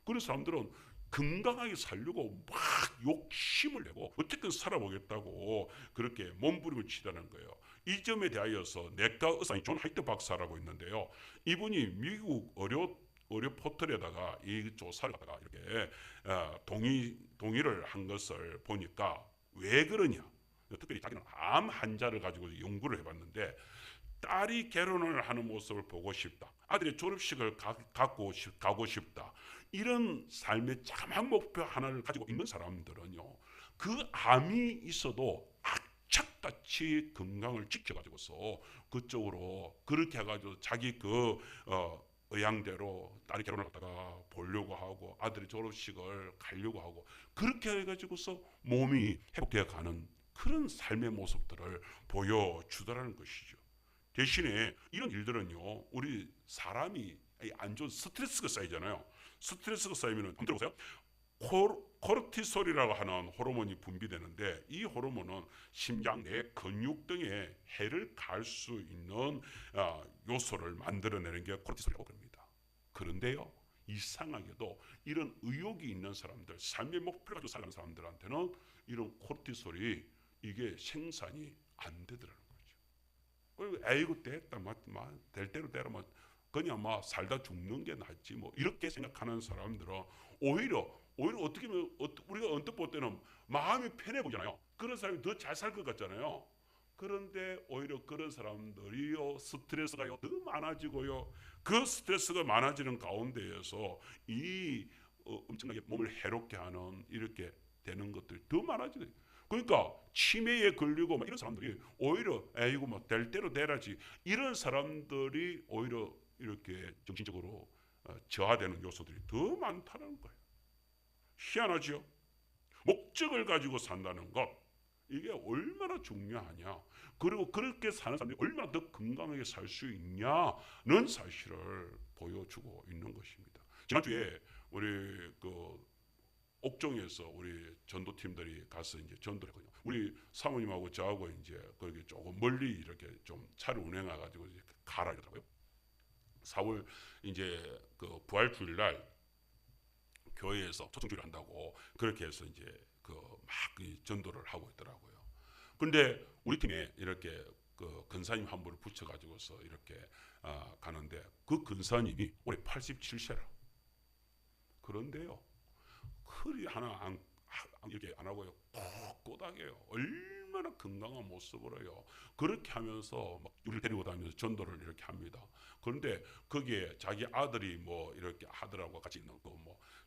그런 사람들은 건강하게 살려고 막 욕심을 내고 어떻게든 살아보겠다고 그렇게 몸부림을 치다는 거예요. 이 점에 대하여서 내과 의사 존 하이트 박사라고 있는데요. 이분이 미국 의료 포털에다가 이 조사를 하다가 이렇게 동의를 한 것을 보니까 왜 그러냐? 특별히 자기는 암 환자를 가지고 연구를 해봤는데 딸이 결혼을 하는 모습을 보고 싶다. 아들의 졸업식을 가고 싶다. 이런 삶의 자그마한 목표 하나를 가지고 있는 사람들은요. 그 암이 있어도 악착같이 건강을 지켜가지고서 그쪽으로 그렇게 해가지고 자기 의향대로 딸이 결혼을 갖다가 보려고 하고 아들의 졸업식을 가려고 하고 그렇게 해가지고서 몸이 회복되어 가는 그런 삶의 모습들을 보여주더라는 것이죠. 대신에 이런 일들은요, 우리 사람이 안 좋은 스트레스가 쌓이잖아요. 스트레스가 쌓이면 한번 들어보세요. 코르티솔이라고 하는 호르몬이 분비되는데 이 호르몬은 심장 내 근육 등에 해를 가할 수 있는 요소를 만들어내는 게 코르티솔이라고 합니다. 그런데요, 이상하게도 이런 의욕이 있는 사람들, 삶의 목표를 가지고 살아가는 사람들한테는 이런 코르티솔이 이게 생산이 안 되더라는 거죠. 에이구 됐다, 될 대로 되라, 그냥 살다 죽는 게 낫지 이렇게 생각하는 사람들은 오히려 어떻게 보면 우리가 언뜻 볼 때는 마음이 편해 보잖아요. 그런 사람이 더 잘 살 것 같잖아요. 그런데 오히려 그런 사람들이요 스트레스가 더 많아지고요. 그 스트레스가 많아지는 가운데에서 이 엄청나게 몸을 해롭게 하는 이렇게 되는 것들이 더 많아지네. 그러니까 치매에 걸리고 이런 사람들이 오히려 에이구 될 대로 되라지 이런 사람들이 오히려 이렇게 정신적으로 저하되는 요소들이 더 많다는 거예요. 희한하죠? 목적을 가지고 산다는 것 이게 얼마나 중요하냐, 그리고 그렇게 사는 사람이 얼마나 더 건강하게 살 수 있냐는 사실을 보여주고 있는 것입니다. 지난주에 우리 옥정에서 우리 전도팀들이 가서 이제 전도를 했거든요. 우리 사모님하고 저하고 이제 거기 조금 멀리 이렇게 좀 차를 운행해 가지고 가라 이러더라고요. 4월 이제 부활주일 날 교회에서 초청주의를 한다고 그렇게 해서 이제 막 전도를 하고 있더라고요. 근데 우리 팀에 이렇게 근사님 한 분을 붙여가지고서 이렇게 가는데 그 근사님이 올해 87세라. 그런데요, 허리 하나 이렇게 안 하고요, 꼿꼿하게요. 얼마나 건강한 모습으로요. 그렇게 하면서 막 우리를 데리고 다니면서 전도를 이렇게 합니다. 그런데 거기에 자기 아들이 이렇게 하더라고 같이 있는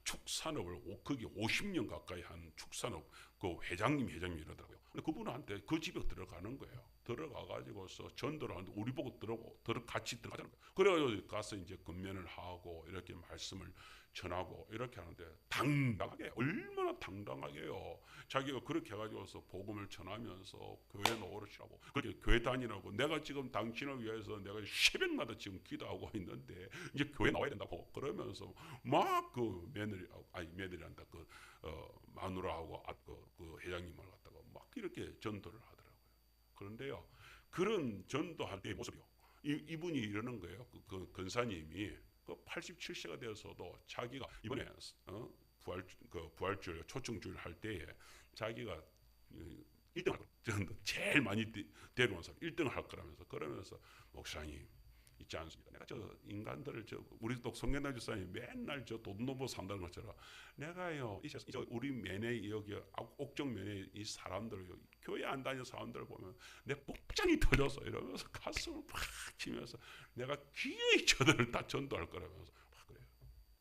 축산업을 거기 50년 가까이 한 축산업 회장님 이러더라고요. 근데 그분한테 그 집에 들어가는 거예요. 들어가가지고서 전도를 하는데 우리 보고 같이 들어가자는 거예요. 그래가지고 가서 이제 건면을 하고 이렇게 말씀을 전하고 이렇게 하는데 당당하게, 얼마나 당당하게요. 자기가 그렇게 해가지고서 복음을 전하면서 교회 노릇이라고 그렇게 교회 다니라고, 내가 지금 당신을 위해서 내가 새벽마다 지금 기도하고 있는데 이제 교회 나와야 된다고 그러면서 막 며느리한테 마누라하고 그 회장님을 갖다가 막 이렇게 전도를 하더라고요. 그런데요, 그런 전도할 때의 모습이요, 이분이 이러는 거예요. 그 근사님이 87세가 되어서도 자기가 이번에 부활주일 초청주일 할 때에 자기가 1등을 제일 많이 데려온 사람 1등을 할 거라면서 그러면서 목사님 있지 않습니다. 내가 저 인간들을 우리 또 송년회 집사님이 맨날 저 도둑놈으로 산다는 것처럼 내가요 이 우리 면회 여기 옥정 면회 이 사람들 교회 안 다니는 사람들을 보면 내 복장이 터져서 이러면서 가슴을 팍 치면서 내가 기어이 저들을 다 전도할 거라면서 그래요.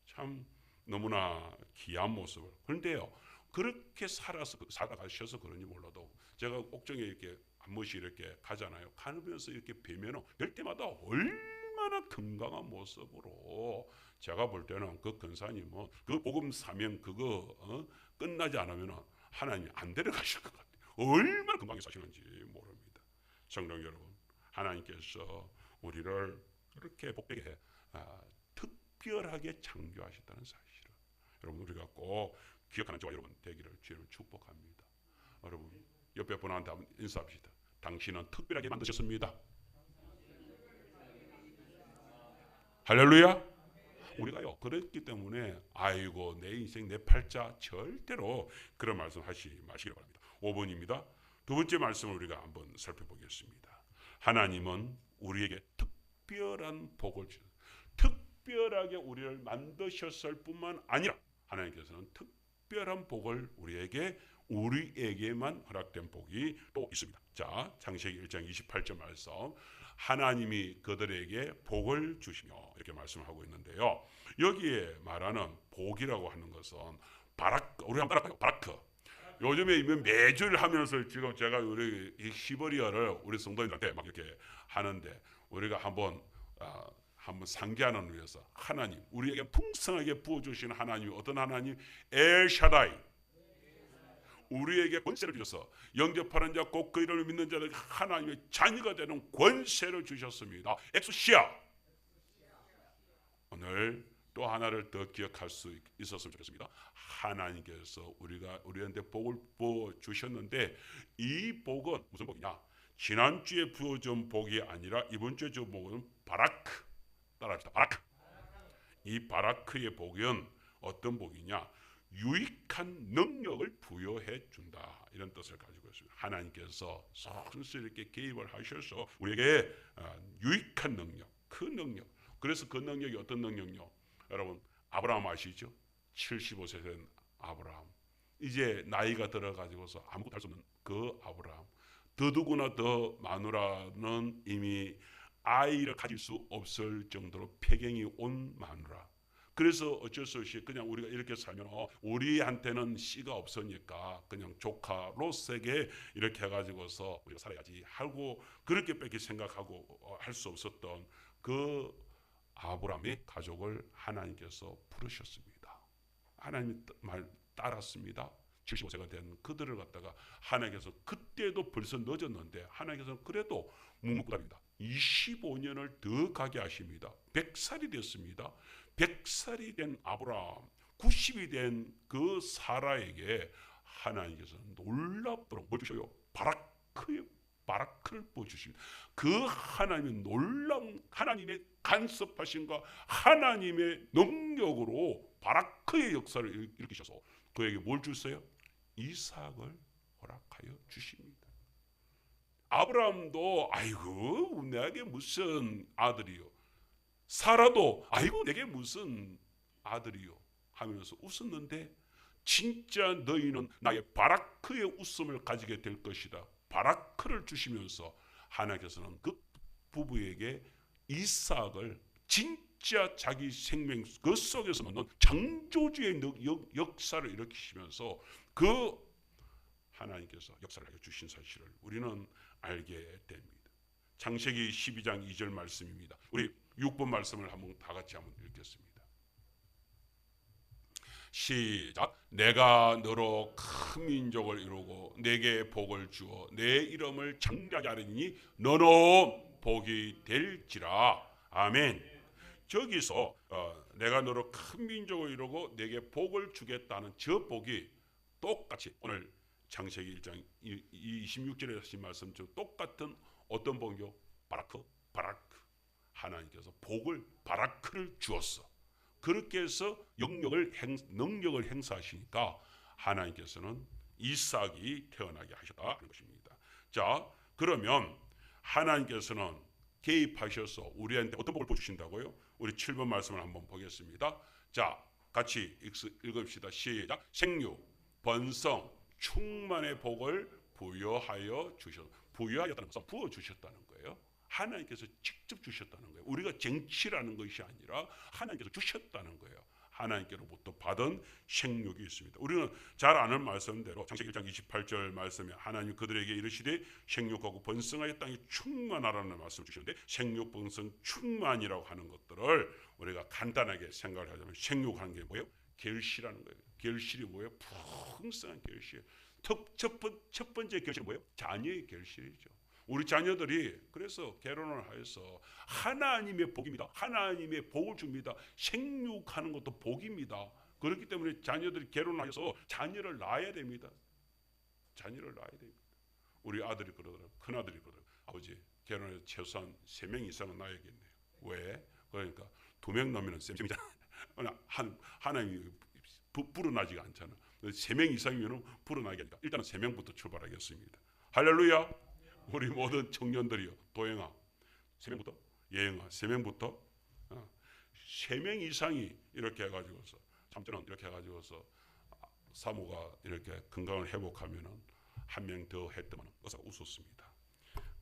참 너무나 귀한 모습을. 그런데요 그렇게 살아가셔서 그런지 몰라도 제가 옥정에 이렇게 한 번씩 이렇게 가잖아요. 가면서 이렇게 뵈면 뵐 때마다 얼마나 건강한 모습으로 제가 볼 때는 그 권사님은 그 복음 사명 그거 끝나지 않으면 하나님이 안 데려가실 것 같아요. 얼마나 건강히 사시는지 모릅니다. 성도 여러분, 하나님께서 우리를 그렇게 복되게 특별하게 창조하셨다는 사실을 여러분 우리가 꼭 기억하는 저와 여러분 되기를 주님을 축복합니다. 여러분 옆에 분한테 한번 인사합시다. 당신은 특별하게 만드셨습니다. 할렐루야. 우리가요 그랬기 때문에 아이고 내 인생 내 팔자 절대로 그런 말씀 하시기 마시기 바랍니다. 5번입니다. 두 번째 말씀을 우리가 한번 살펴보겠습니다. 하나님은 우리에게 특별한 복을 주셨습니다. 특별하게 우리를 만드셨을 뿐만 아니라 하나님께서는 특별한 복을 우리에게만 허락된 복이 또 있습니다. 자, 창세기 1장 28절 말씀. 하나님이 그들에게 복을 주시며 이렇게 말씀하고 있는데요. 여기에 말하는 복이라고 하는 것은 바라크, 우리 한번 따라할까요? 바라크. 요즘에 매주를 하면서 지금 제가 우리 히브리어를 우리 성도님들한테 막 이렇게 하는데 우리가 한번 상기하는 위해서 하나님, 우리에게 풍성하게 부어주신 하나님이 어떤 하나님? 엘샤다이. 우리에게 권세를 주셔서 영접하는 자 곧 그 이름을 믿는 자들 하나님의 자녀가 되는 권세를 주셨습니다. 엑소시아. 오늘 또 하나를 더 기억할 수 있었으면 좋겠습니다. 하나님께서 우리한테 복을 부어 주셨는데 이 복은 무슨 복이냐? 지난주에 부어준 복이 아니라 이번 주에 준 복은 바라크. 따라합시다. 바라크. 이 바라크의 복은 어떤 복이냐? 유익한 능력을 부여해 준다. 이런 뜻을 가지고 있습니다. 하나님께서 성스럽게 개입을 하셔서 우리에게 유익한 능력, 그 능력. 그래서 그 능력이 어떤 능력이요? 여러분 아브라함 아시죠? 75세 된 아브라함. 이제 나이가 들어가지고서 아무것도 할 수 없는 그 아브라함. 더 누구나 더 마누라는 이미 아이를 가질 수 없을 정도로 폐경이 온 마누라. 그래서 어쩔 수 없이 그냥 우리가 이렇게 살면 우리한테는 씨가 없으니까 그냥 조카로서에게 이렇게 해가지고서 우리가 살아야지 하고 그렇게밖에 생각하고 할 수 없었던 그 아브라함의 가족을 하나님께서 부르셨습니다. 하나님 말 따랐습니다. 75세가 된 그들을 갖다가 하나님께서 그때도 벌써 늦었는데 하나님께서 그래도 묵묵부답입니다. 25년을 더 가게 하십니다. 100살이 됐습니다. 100살이 된 아브라함, 90이 된 그 사라에게 하나님께서 놀랍도록 뭐 주셔요? 바라크를 보여주십니다. 그 하나님의 놀라운 하나님의 간섭하심과 하나님의 능력으로 바라크의 역사를 일으키셔서 그에게 뭘 주세요? 이삭을 허락하여 주십니다. 아브라함도 아이고 내게 무슨 아들이요. 사라도 아이고 내게 무슨 아들이요 하면서 웃었는데 진짜 너희는 나의 바라크의 웃음을 가지게 될 것이다. 바라크를 주시면서 하나님께서는 그 부부에게 이삭을 진짜 자기 생명 그 속에서 넣는 창조주의 역사를 일으키시면서 그 하나님께서 역사를 해주신 사실을 우리는 알게 됩니다. 창세기 12장 2절 말씀입니다. 우리 6번 말씀을 한번 다 같이 한번 읽겠습니다. 시작. 내가 너로 큰 민족을 이루고 내게 복을 주어 내 이름을 창대하게 하리니 너는 복이 될지라. 아멘. 저기서 내가 너로 큰 민족을 이루고 내게 복을 주겠다는 저 복이 똑같이 오늘 창세기 1장 26절에 하신 말씀처럼 똑같은 어떤 복이요? 바라크. 하나님께서 복을 바라크를 주었어. 그렇게 해서 능력을 행사하시니까 하나님께서는 이삭이 태어나게 하셨다는 것입니다. 자, 그러면 하나님께서는 개입하셔서 우리한테 어떤 복을 보여주신다고요? 우리 7번 말씀을 한번 보겠습니다. 자, 같이 읽읍시다. 시작. 생육, 번성, 충만의 복을 부여하여 주셨다. 부여하였다는 것은 부어주셨다는 거예요. 하나님께서 직접 주셨다는 거예요. 우리가 쟁취라는 것이 아니라 하나님께서 주셨다는 거예요. 하나님께로부터 받은 생육이 있습니다. 우리는 잘 아는 말씀대로 창세기 1장 28절 말씀에 하나님 그들에게 이르시되 생육하고 번성하여 땅이 충만하라는 말씀을 주시는데, 생육, 번성, 충만이라고 하는 것들을 우리가 간단하게 생각을 하자면 생육하는 게 뭐예요? 결실이라는 거예요. 결실이 뭐예요? 풍성한 결실. 첫 번째 결실은 뭐예요? 자녀의 결실이죠. 우리 자녀들이 그래서 결혼을 하여서 하나님의 복입니다. 하나님의 복을 줍니다. 생육하는 것도 복입니다. 그렇기 때문에 자녀들이 결혼하여서 자녀를 낳아야 됩니다. 자녀를 낳아야 됩니다. 우리 아들이 그러더라고요. 큰아들이 그러더라고요. 아버지, 결혼해서 최소한 3명 이상은 낳아야겠네요. 왜? 그러니까 2명 낳으면 쌤이잖아. 하나님이 불어나지가 않잖아. 3명 이상이면 불어나게 하니까 일단은 3명부터 출발하겠습니다. 할렐루야. 우리 모든 청년들이요, 도영아 3명부터, 예영아 3명부터, 3명 이상이 이렇게 해가지고서 삼촌은 이렇게 해가지고서 사모가 이렇게 건강을 회복하면은 1명 더 했더만 의사가 웃었습니다.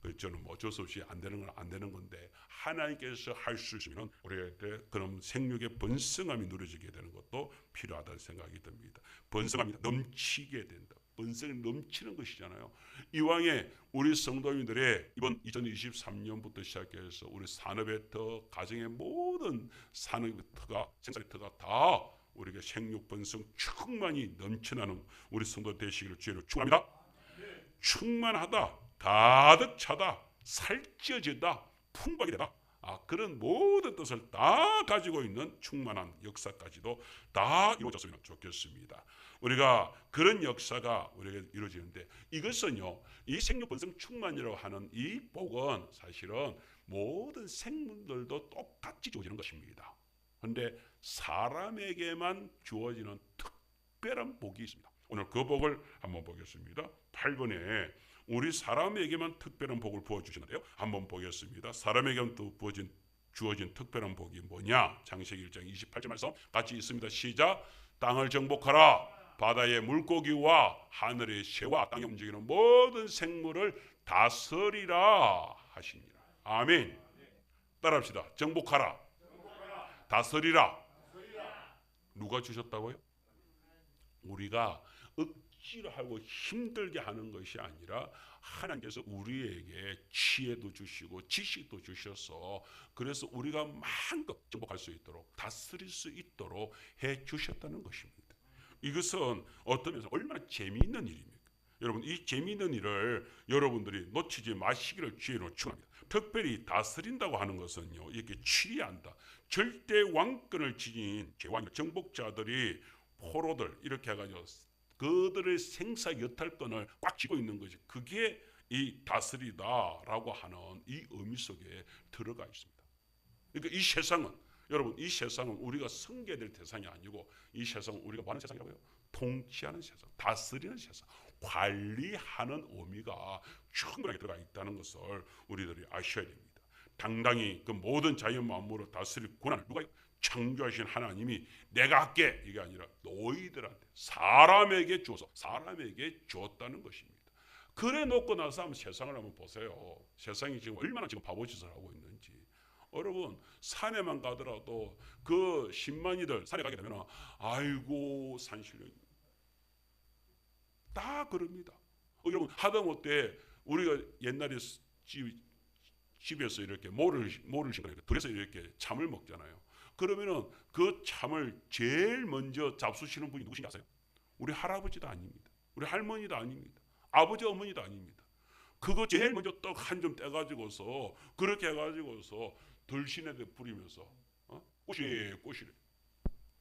그래서 저는 뭐 어쩔 수 없이 안 되는 건 안 되는 건데, 하나님께서 할 수 있으면 우리한테 그런 생육의 번성함이 누려지게 되는 것도 필요하다는 생각이 듭니다. 번성함이 넘치게 된다. 번성이 넘치는 것이잖아요. 이왕에 우리 성도님들의 이번 2023년부터 시작해서 우리 산업의 터, 가정의 모든 산업의 터가, 생산의 터가 다 우리가 생육 번성 충만히 넘쳐나는 우리 성도 되시기를 주의로 축원합니다. 충만하다, 가득 차다, 살찌어지다, 풍부하게 되다, 그런 모든 뜻을 다 가지고 있는 충만한 역사까지도 다 이루어졌으면 좋겠습니다. 우리가 그런 역사가 우리에게 이루어지는데, 이것은요, 이 생육 번성 충만이라고 하는 이 복은 사실은 모든 생물들도 똑같이 주어지는 것입니다. 그런데 사람에게만 주어지는 특별한 복이 있습니다. 오늘 그 복을 한번 보겠습니다. 8번에 우리 사람에게만 특별한 복을 부어주시는데요, 한번 보겠습니다. 사람에게만 또 주어진 특별한 복이 뭐냐? 창세기 1장 28절 말씀 같이 있습니다. 시작. 땅을 정복하라. 바다의 물고기와 하늘의 새와 땅에 움직이는 모든 생물을 다스리라 하시니라. 아멘. 따라합시다. 정복하라. 다스리라. 누가 주셨다고요? 우리가 억지로 하고 힘들게 하는 것이 아니라 하나님께서 우리에게 지혜도 주시고 지식도 주셔서, 그래서 우리가 마음껏 정복할 수 있도록, 다스릴 수 있도록 해 주셨다는 것입니다. 이것은 어떤 면에서 얼마나 재미있는 일입니까? 여러분, 이 재미있는 일을 여러분들이 놓치지 마시기를 주의로 축원합니다. 특별히 다스린다고 하는 것은요, 이렇게 치리한다, 절대 왕권을 지닌 제왕 정복자들이 포로들 이렇게 해가지고 그들의 생사 여탈권을 꽉 쥐고 있는 거지. 그게 이 다스리다라고 하는 이 의미 속에 들어가 있습니다. 그러니까 이 세상은, 여러분, 이 세상은 우리가 섬겨야 대상이 아니고, 이 세상은 우리가 뭐 하는 세상이라고요? 통치하는 세상, 다스리는 세상, 관리하는 의미가 충분하게 들어가 있다는 것을 우리들이 아셔야 됩니다. 당당히 그 모든 자연 만물을 다스릴 권한을 누가 창조하신 하나님이 내가 할게, 이게 아니라 너희들한테, 사람에게 주어서 사람에게 주었다는 것입니다. 그래 놓고 나서 한번 세상을 한번 보세요. 세상이 지금 얼마나 지금 바보짓을 하고 있는지. 여러분, 산에만 가더라도 그 10만이들 산에 가게 되면 아이고 산신령 다 그럽니다. 여러분, 하다못해 우리가 옛날에 집에서 이렇게 모를 신거니까 들에서 이렇게 참을 먹잖아요. 그러면은 그 참을 제일 먼저 잡수시는 분이 누구신지 아세요? 우리 할아버지도 아닙니다. 우리 할머니도 아닙니다. 아버지 어머니도 아닙니다. 그거 제일 먼저 떡 한 점 떼가지고서 그렇게 해가지고서 들신에다 뿌리면서 꼬시래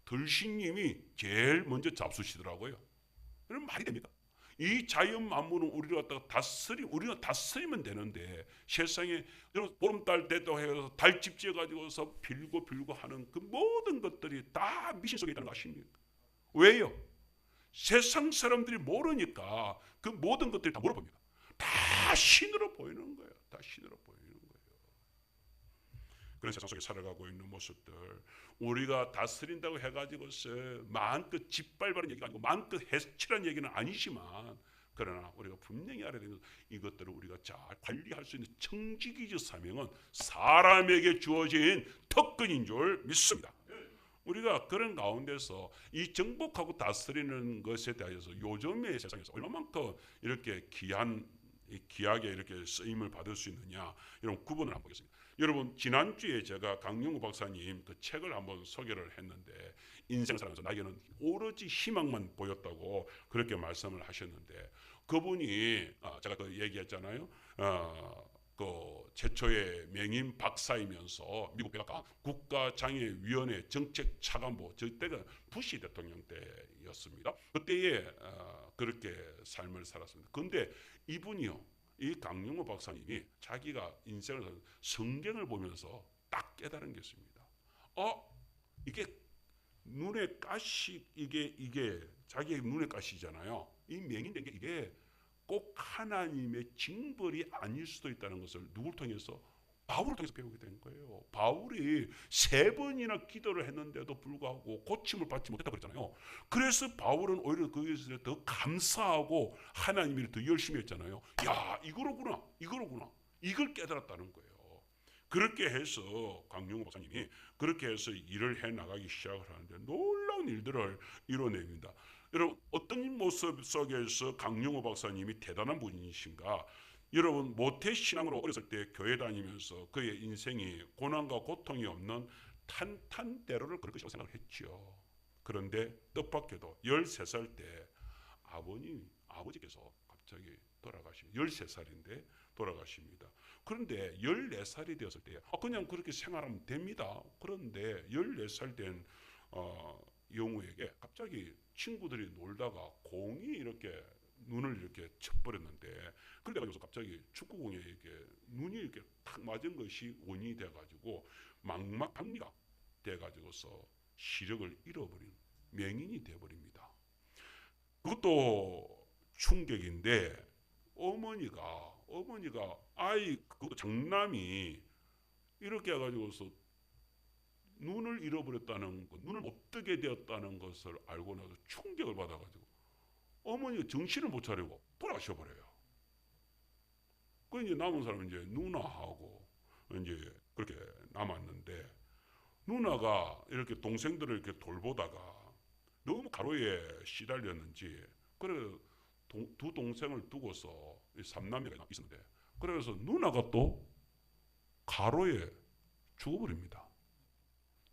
들신님이 제일 먼저 잡수시더라고요. 그럼 말이 됩니까? 이 자연 만물은 우리를 갖다가 우리가 다스리면 되는데, 세상에 보름달 됐다고 해서 달집 지어가지고서 빌고 하는 그 모든 것들이 다 미신 속에 있다는 거 아십니까? 왜요? 세상 사람들이 모르니까 그 모든 것들이 다 물어봅니다. 다 신으로 보이는 거예요. 다 신으로 보이는 거예요. 그런 세상 속에 살아가고 있는 모습들, 우리가 다스린다고 해가지고서 마음껏 짓밟아는 얘기가 아니고 마음껏 해치라는 얘기는 아니지만, 그러나 우리가 분명히 알아야 되는 이것들을 우리가 잘 관리할 수 있는 청지기적 사명은 사람에게 주어진 특권인 줄 믿습니다. 우리가 그런 가운데서 이 정복하고 다스리는 것에 대해서 요즘의 세상에서 얼마만큼 이렇게 귀하게 이렇게 쓰임을 받을 수 있느냐, 이런 구분을 한번 보겠습니다. 여러분, 지난주에 제가 강영우 박사님 그 책을 한번 소개를 했는데, 인생을 살아가면서 나에게는 오로지 희망만 보였다고 그렇게 말씀을 하셨는데, 그분이 제가 그 얘기했잖아요. 그 최초의 명인 박사이면서 미국 백악관 국가장애위원회 정책차관보, 저때가 부시 대통령 때였습니다. 그때에 그렇게 삶을 살았습니다. 그런데 이분이요, 이 강영호 박사님이 자기가 인생을 성경을 보면서 딱 깨달은 게 있습니다. 이게 눈에 가시, 이게 자기의 눈에 가시잖아요. 이 맹인된 게 이게 꼭 하나님의 징벌이 아닐 수도 있다는 것을 누굴 통해서? 바울을 통해서 배우게 된 거예요. 바울이 3번이나 기도를 했는데도 불구하고 고침을 받지 못했다고 그랬잖아요. 그래서 바울은 오히려 거기서 더 감사하고 하나님을 더 열심히 했잖아요. 야, 이거로구나. 이걸 깨달았다는 거예요. 그렇게 해서 강영우 박사님이 그렇게 해서 일을 해 나가기 시작을 하는데 놀라운 일들을 이뤄냅니다. 여러분, 어떤 모습 속에서 강영우 박사님이 대단한 분이신가? 여러분, 모태신앙으로 어렸을 때 교회 다니면서 그의 인생이 고난과 고통이 없는 탄탄대로를 그럴 것이라고 생각을 했죠. 그런데 뜻밖에도 13살 때 아버지께서 갑자기 13살인데 돌아가십니다. 그런데 14살이 되었을 때 그냥 그렇게 생활하면 됩니다. 그런데 14살 된 영우에게 갑자기 친구들이 놀다가 공이 이렇게 눈을 이렇게 쳐버렸는데, 그래가지고 갑자기 축구공에 이렇게 눈이 이렇게 탁 맞은 것이 원인이 돼가지고 망막박리가 돼가지고서 시력을 잃어버린 맹인이 돼버립니다. 그것도 충격인데, 어머니가 그것도 장남이 이렇게 해가지고서 눈을 잃어버렸다는 것, 눈을 못 뜨게 되었다는 것을 알고 나서 충격을 받아가지고 어머니가 정신을 못 차리고 돌아가셔버려요. 그 이제 남은 사람은 이제 누나하고 이제 그렇게 남았는데, 누나가 이렇게 동생들을 이렇게 돌보다가 너무 가로에 시달렸는지, 그래 두 동생을 두고서 3남매가 있었는데, 그래서 누나가 또 가로에 죽어버립니다.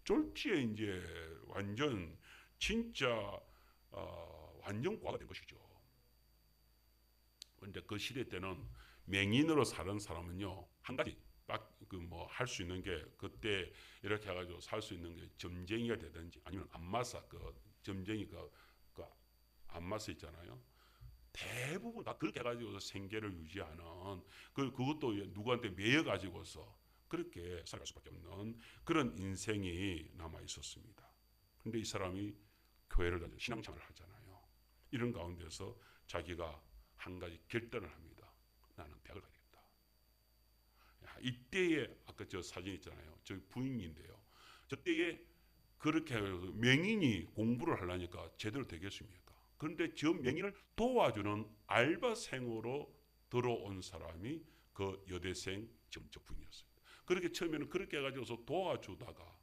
졸지에 이제 완전 진짜 완전 과가 된 것이죠. 그런데 그 시대 때는 맹인으로 사는 사람은요, 한 가지 뭐 할 수 있는 게, 그때 이렇게 해가지고 살 수 있는 게 점쟁이가 되든지 아니면 안마사, 점쟁이가 그 안마사 있잖아요. 대부분 다 그렇게 해가지고 생계를 유지하는, 그것도 누구한테 매여 가지고서 그렇게 살아갈 수밖에 없는 그런 인생이 남아 있었습니다. 그런데 이 사람이 교회를 다니고 신앙생활을 하잖아요. 이런 가운데서 자기가 한 가지 결단을 합니다. 나는 대학을 가야 되겠다. 이때에 아까 저 사진 있잖아요. 저 부인인데요. 저 때에 그렇게 해서 맹인이 공부를 하려니까 제대로 되겠습니까? 그런데 저 맹인을 도와주는 알바생으로 들어온 사람이 그 여대생 저 부인이었어요. 그렇게 처음에는 그렇게 해가지고서 도와주다가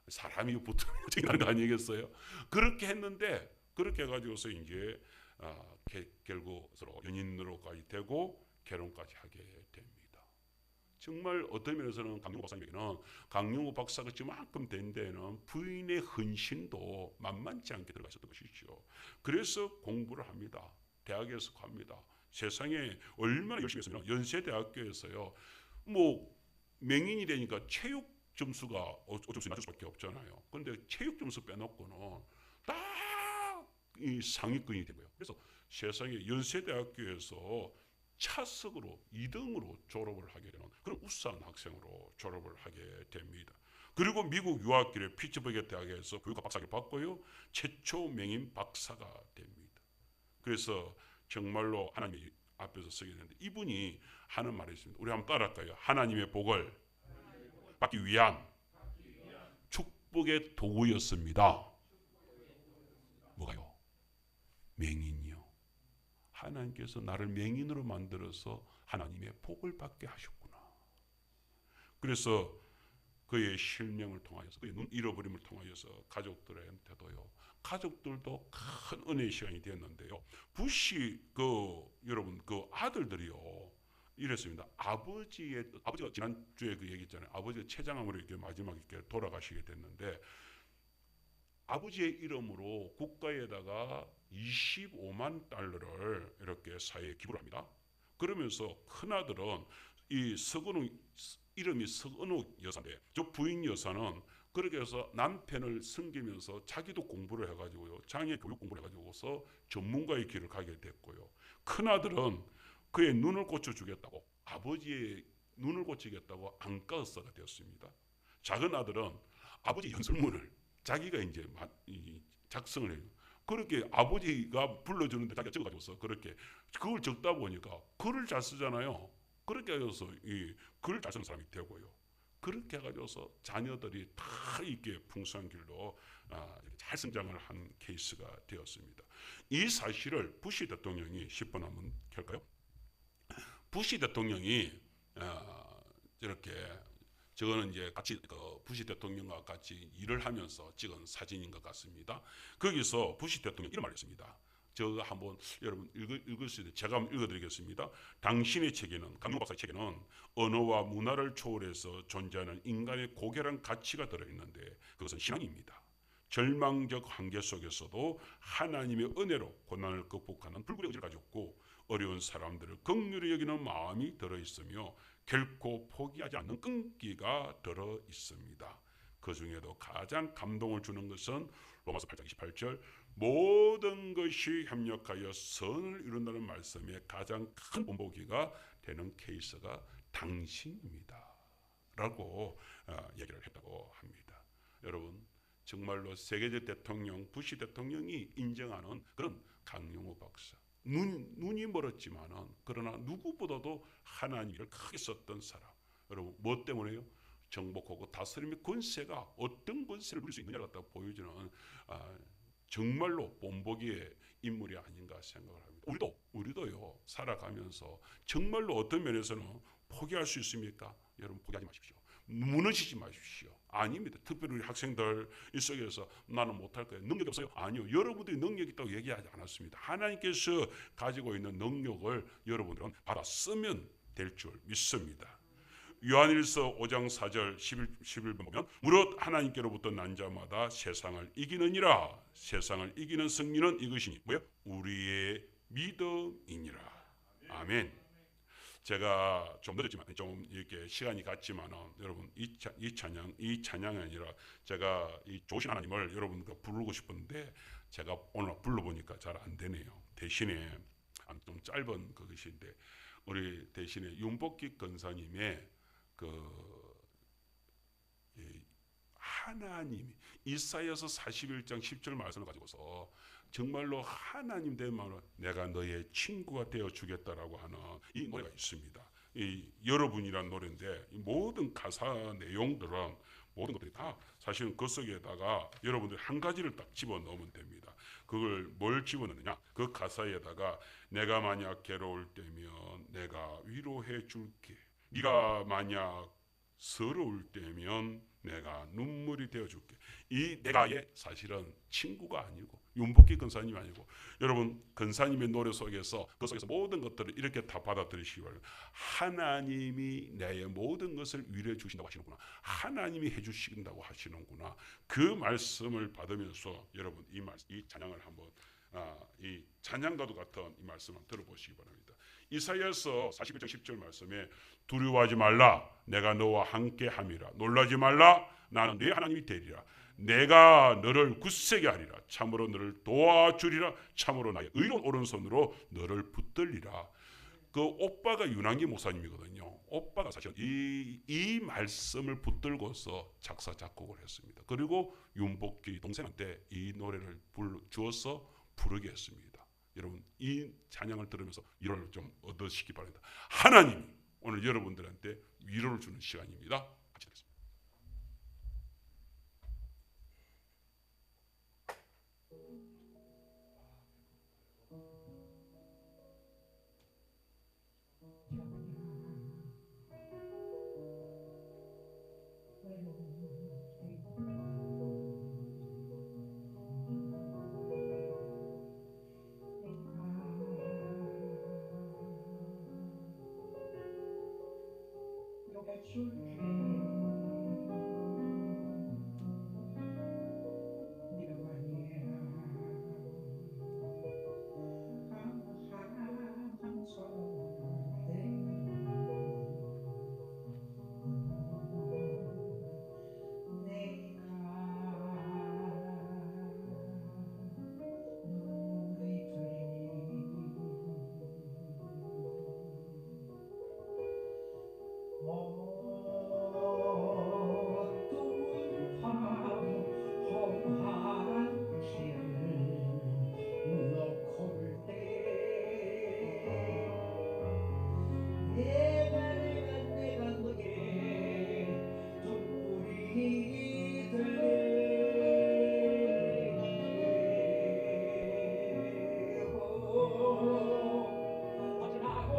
사람이 붙으면 나는 거 아니겠어요? 그렇게 했는데, 그렇게 해가지고서 이제 결국 서로 연인으로까지 되고 결혼까지 하게 됩니다. 정말 어떤 면에서는 강영우 박사님에게는 강영우 박사가 저만큼 된 데는 부인의 헌신도 만만치 않게 들어가 있었던 것이죠. 그래서 공부를 합니다. 대학에서 갑니다. 세상에 얼마나 열심히 했으면 연세대학교에서요, 뭐 맹인이 되니까 체육 점수가 어쩔 수 낮을 수밖에 없잖아요. 그런데 체육 점수 빼놓고는 딱 이 상위권이 되고요. 그래서 세상에 연세대학교에서 차석으로 2등으로 졸업을 하게 되는 그런 우수한 학생으로 졸업을 하게 됩니다. 그리고 미국 유학길에 피츠버그 대학에서 교육학 박사를 받고요, 최초 맹인 박사가 됩니다. 그래서 정말로 하나님 앞에서 서게 되는데, 이분이 하는 말이 있습니다. 우리 한번 따라할까요? 하나님의 복을 받기 위한 축복의 도구였습니다. 뭐가요? 맹인이요. 하나님께서 나를 맹인으로 만들어서 하나님의 복을 받게 하셨구나. 그래서 그의 실명을 통하여서, 그의 눈 잃어버림을 통하여서 가족들한테도요, 가족들도 큰 은혜의 시간이 되었는데요. 부시 여러분 아들들이요 이랬습니다. 아버지가 지난주에 그 얘기했잖아요. 아버지가 췌장암으로 이렇게 마지막에 이렇게 돌아가시게 됐는데, 아버지의 이름으로 국가에다가 25만 달러를 이렇게 사회에 기부를 합니다. 그러면서 큰아들은 이름이 서은옥 여사인데, 저 부인 여사는 그렇게 해서 남편을 섬기면서 자기도 공부를 해가지고요, 장애 교육 공부를 해가지고서 전문가의 길을 가게 됐고요. 큰아들은 그의 눈을 고쳐주겠다고, 아버지의 눈을 고치겠다고 안과 의사가 되었습니다. 작은 아들은 아버지 연설문을 자기가 이제 작성을 해요. 그렇게 아버지가 불러주는데 자기가 적어가지고서 그렇게 그걸 적다 보니까 글을 잘 쓰잖아요. 그렇게 해서 이 글을 잘 쓰는 사람이 되고요. 그렇게 해가지고서 자녀들이 다 이렇게 풍성한 길로 잘 성장을 한 케이스가 되었습니다. 이 사실을 부시 대통령이 10분 한번 켤까요? 부시 대통령이 이렇게, 저거는 이제 같이 부시 대통령과 같이 일을 하면서 찍은 사진인 것 같습니다. 거기서 부시 대통령이 이런 말을 했습니다. 저거 한번 여러분 읽을 수 있는, 제가 한번 읽어드리겠습니다. 당신의 책에는, 강용 박사의 책에는 언어와 문화를 초월해서 존재하는 인간의 고결한 가치가 들어있는데, 그것은 신앙입니다. 절망적 한계 속에서도 하나님의 은혜로 고난을 극복하는 불굴의 의지를 가졌고, 어려운 사람들을 긍휼히 여기는 마음이 들어있으며 결코 포기하지 않는 끈기가 들어있습니다. 그 중에도 가장 감동을 주는 것은 로마서 8장 28절 모든 것이 협력하여 선을 이룬다는 말씀에 가장 큰 본보기가 되는 케이스가 당신입니다 라고 얘기를 했다고 합니다. 여러분, 정말로 세계적 대통령 부시 대통령이 인정하는 그런 강용호 박사, 눈이 멀었지만은 그러나 누구보다도 하나님을 크게 썼던 사람. 여러분, 뭐 때문에요? 정복하고 다스림의 권세가 어떤 권세를 누릴 수 있느냐를 갖다 보여주는 정말로 본보기의 인물이 아닌가 생각을 합니다. 우리도요 살아가면서 정말로 어떤 면에서는 포기할 수 있습니까? 여러분, 포기하지 마십시오. 무너지지 마십시오. 아닙니다. 특별히 우리 학생들 이 속에서 나는 못할 거예요, 능력이 없어요. 아니요, 여러분들이 능력이 있다고 얘기하지 않았습니다. 하나님께서 가지고 있는 능력을 여러분들은 받아 쓰면 될 줄 믿습니다. 요한일서 5장 4절 11번 보면, 무릇 하나님께로부터 난 자마다 세상을 이기느니라. 세상을 이기는 승리는 이것이니 뭐예요? 우리의 믿음이니라. 아멘. 제가 좀 늦었지만, 좀 이렇게 시간이 갔지만은, 여러분 이 찬양이 아니라 제가 이 좋으신 하나님을 여러분과 부르고 싶은데 제가 오늘 불러보니까 잘 안 되네요. 대신에 좀 짧은 그것인데, 우리 대신에 윤복기 권사님의 하나님이 이사야서 41장 10절 말씀을 가지고서 정말로 하나님 된 마음으로 내가 너의 친구가 되어 주겠다라고 하는 이 노래가 있습니다. 이 여러분이란 노래인데, 모든 가사 내용들은 모든 것들이 다 사실은 그 속에다가 여러분들이 한 가지를 딱 집어넣으면 됩니다. 그걸 뭘 집어넣느냐? 그 가사에다가 내가 만약 괴로울 때면 내가 위로해 줄게. 네가 만약 서러울 때면 내가 눈물이 되어줄게. 이 내가의 사실은 친구가 아니고 윤복기 권사님이 아니고, 여러분 권사님의 노래 속에서 그 속에서 모든 것들을 이렇게 다 받아들이시기 바랍니다. 하나님이 내 모든 것을 위로해 주신다고 하시는구나, 하나님이 해주신다고 하시는구나. 그 말씀을 받으면서 여러분 이 찬양을 한번 이 찬양과도 같은 이 말씀을 들어보시기 바랍니다. 이사야서 41장 10절 말씀에 두려워하지 말라, 내가 너와 함께 함이라. 놀라지 말라, 나는 네 하나님이 되리라. 내가 너를 굳세게 하리라. 참으로 너를 도와주리라. 참으로 나의 의로운 오른손으로 너를 붙들리라. 그 오빠가 윤한기 목사님이거든요. 오빠가 사실 이 말씀을 붙들고서 작사 작곡을 했습니다. 그리고 윤복기 동생한테 이 노래를 주어서 부르게 했습니다. 여러분 이 찬양을 들으면서 위로를 좀 얻으시기 바랍니다. 하나님이 오늘 여러분들한테 위로를 주는 시간입니다. 같이 듣겠습니다. 줄게 네가 말이야 한솔해 내가 눈물이 들리니 어두운 밤 험한 길 놓고 볼때 내가 너의 눈물이 되고 어찌나고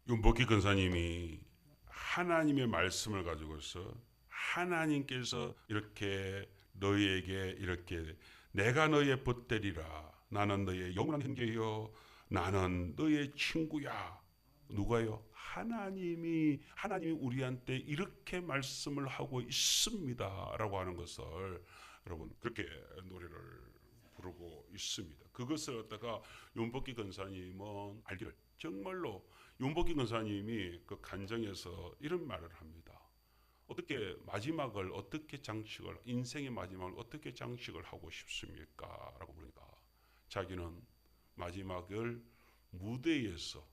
윤복희 근사님이 하나님의 말씀을 가지고서 하나님께서 이렇게 너희에게 이렇게 내가 너의 벗되리라 나는 너의 영원한 형제요 나는 너의 친구야. 누가요? 하나님이 우리한테 이렇게 말씀을 하고 있습니다라고 하는 것을 여러분 그렇게 노래를 부르고 있습니다. 그것을 갖다가 윤복희 근사님은 알기를 정말로 윤복희 근사님이 그 간정에서 이런 말을 합니다. 어떻게 마지막을 어떻게 장식을 인생의 마지막을 어떻게 장식을 하고 싶습니까? 라고 물으니까 자기는 마지막을 무대에서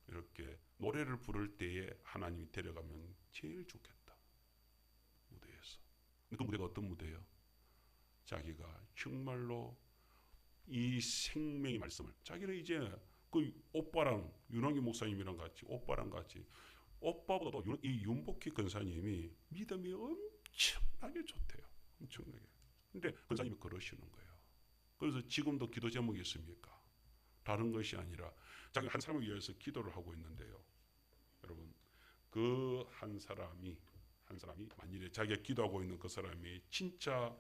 이렇게 노래를 부를 때에 하나님이 데려가면 제일 좋겠다. 무대에서. 그 무대가 어떤 무대예요? 자기가 정말로 이 생명의 말씀을 자기는 이제 그 오빠랑 윤왕기 목사님이랑 같이 오빠랑 같이 오빠보다도 이 윤복희 근사님이 믿음이 엄청나게 좋대요. 엄청나게. 근데 근사님이 그러시는 거예요. 그래서 지금도 기도 제목이 있습니까? 다른 것이 아니라 자기 한 사람을 위해서 기도를 하고 있는데요. 여러분 그 한 사람이 만일에 자기가 기도하고 있는 그 사람이 진짜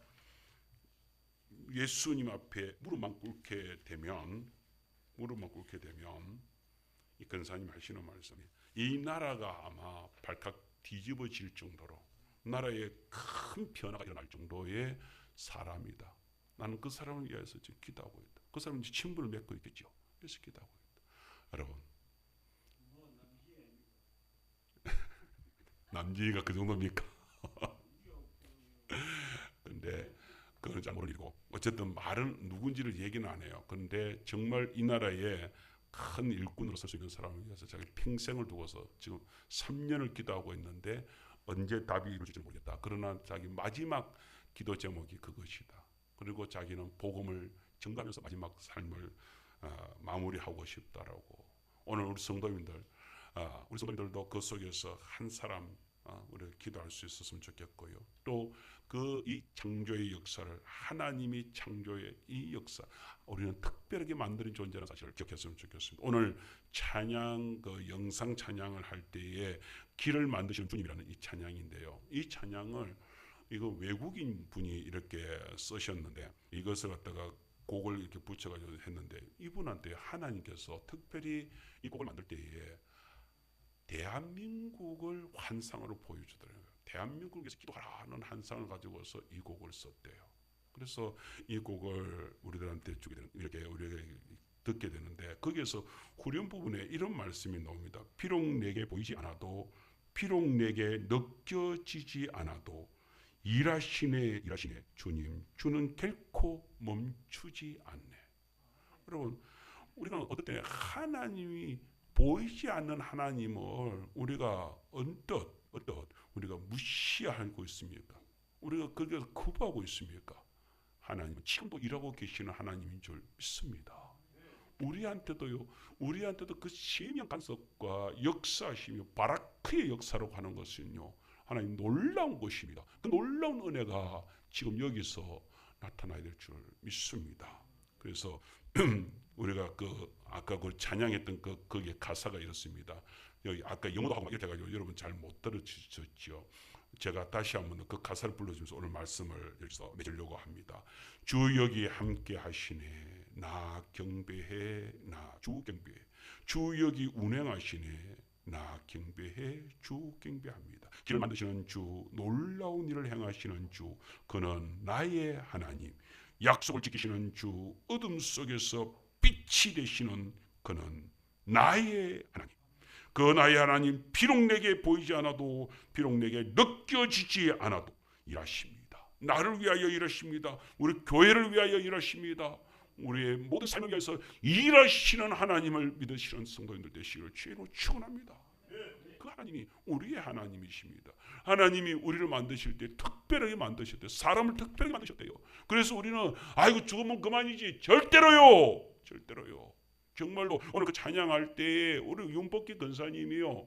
예수님 앞에 무릎만 꿇게 되면 이 근사님 하시는 말씀이 이 나라가 아마 발칵 뒤집어질 정도로 나라에 큰 변화가 일어날 정도의 사람이다. 나는 그 사람을 위해서 지금 기도하고 있다. 그 사람은 친분을 맺고 있겠죠. 그래서 기도하고 있다. 여러분 남지희가 그 정도입니까? 근데 그건 잘 모르는 일이고 어쨌든 말은 누군지를 얘기는 안 해요. 그런데 정말 이 나라에 큰 일꾼으로 설 수 있는 사람을 위해서 자기 평생을 두고서 지금 3년을 기도하고 있는데 언제 답이 이루어질지 모르겠다. 그러나 자기 마지막 기도 제목이 그것이다. 그리고 자기는 복음을 전가하면서 마지막 삶을 마무리하고 싶다라고. 오늘 우리 성도님들도 그 속에서 한 사람 우리가 기도할 수 있었으면 좋겠고요. 또 그 이 창조의 역사를 하나님이 창조의 이 역사 우리는 특별하게 만드는 존재라는 사실을 기억했으면 좋겠습니다. 오늘 찬양 그 영상 찬양을 할 때에 길을 만드시는 주님이라는 이 찬양인데요. 이 찬양을 이거 외국인 분이 이렇게 쓰셨는데 이것을 갖다가 곡을 이렇게 붙여가지고 했는데 이분한테 하나님께서 특별히 이 곡을 만들 때에 대한민국을 환상으로 보여주더라고요. 대한민국에서 기도하라는 환상을 가지고서 이 곡을 썼대요. 그래서 이 곡을 우리들한테 주게 되는 이렇게 우리가 듣게 되는데 거기에서 후렴 부분에 이런 말씀이 나옵니다. 비록 내게 보이지 않아도 비록 내게 느껴지지 않아도 일하시네 주님 주는 결코 멈추지 않네. 여러분 우리가 어떨 때 하나님이 보이지 않는 하나님을 우리가 언뜻 우리가 무시하고 있습니까? 우리가 거기서 거부하고 있습니까? 하나님은 지금도 일하고 계시는 하나님인 줄 믿습니다. 우리한테도 그 세명 간섭과 역사하시며 바라크의 역사로 하는 것은요 하나님 놀라운 것입니다. 그 놀라운 은혜가 지금 여기서 나타나야 될 줄 믿습니다. 그래서 우리가 아까 그 찬양했던 거기에 가사가 이렇습니다. 여기 아까 영어도 하고 이렇게 해가지고 여러분 잘 못 들으셨죠. 제가 다시 한번 그 가사를 불러주면서 오늘 말씀을 여기서 맺으려고 합니다. 주 여기 함께 하시네 나 경배해 나 주 경배해 주 여기 운행하시네 나 경배해 주 경배합니다. 길을 만드시는 주 놀라운 일을 행하시는 주 그는 나의 하나님 약속을 지키시는 주 어둠 속에서 빛이 되시는 그는 나의 하나님 그 나의 하나님 비록 내게 보이지 않아도 비록 내게 느껴지지 않아도 일하십니다. 나를 위하여 일하십니다. 우리 교회를 위하여 일하십니다. 우리의 모든 삶을 위해서 일하시는 하나님을 믿으시는 성도님들 되시기를 주의로 축원합니다. 그 하나님이 우리의 하나님이십니다. 하나님이 우리를 만드실 때 특별하게 만드셨대요. 사람을 특별하게 만드셨대요. 그래서 우리는 아이고 죽으면 그만이지 절대로요. 정말로 오늘 그 찬양할 때 우리 윤복기 권사님이요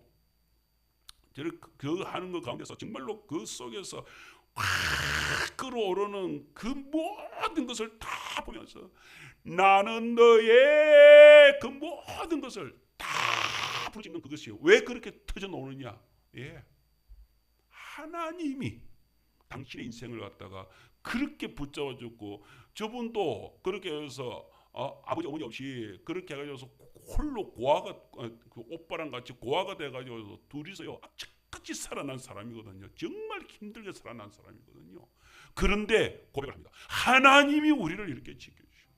저를 그 하는 것 가운데서 정말로 그 속에서 확 끌어오르는 그 모든 것을 다 보면서 나는 너의 그 모든 것을 다 부르짖는 그것이요. 왜 그렇게 터져 나오느냐? 하나님이 당신의 인생을 갖다가 그렇게 붙잡아줬고 저분도 그렇게 해서 아버지 어머니 없이 그렇게 해가지고서 홀로 고아가 그 오빠랑 같이 고아가 돼가지고 둘이서요 악착같이 살아난 사람이거든요. 정말 힘들게 살아난 사람이거든요. 그런데 고백을 합니다. 하나님이 우리를 이렇게 지켜주셨다.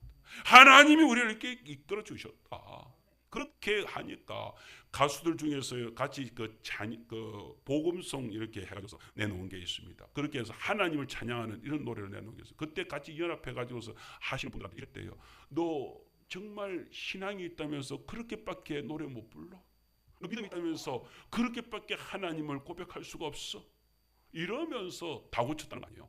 하나님이 우리를 이렇게 이끌어 주셨다. 그렇게 하니까 가수들 중에서 같이 그 복음송 이렇게 해가지고서 내놓은 게 있습니다. 그렇게 해서 하나님을 찬양하는 이런 노래를 내놓은 게 있어요. 그때 같이 연합해가지고서 하시는 분들한테 이랬대요. 너 정말 신앙이 있다면서 그렇게밖에 노래 못 불러? 너 믿음이 있다면서 그렇게밖에 하나님을 고백할 수가 없어? 이러면서 다고쳤다는 거 아니에요.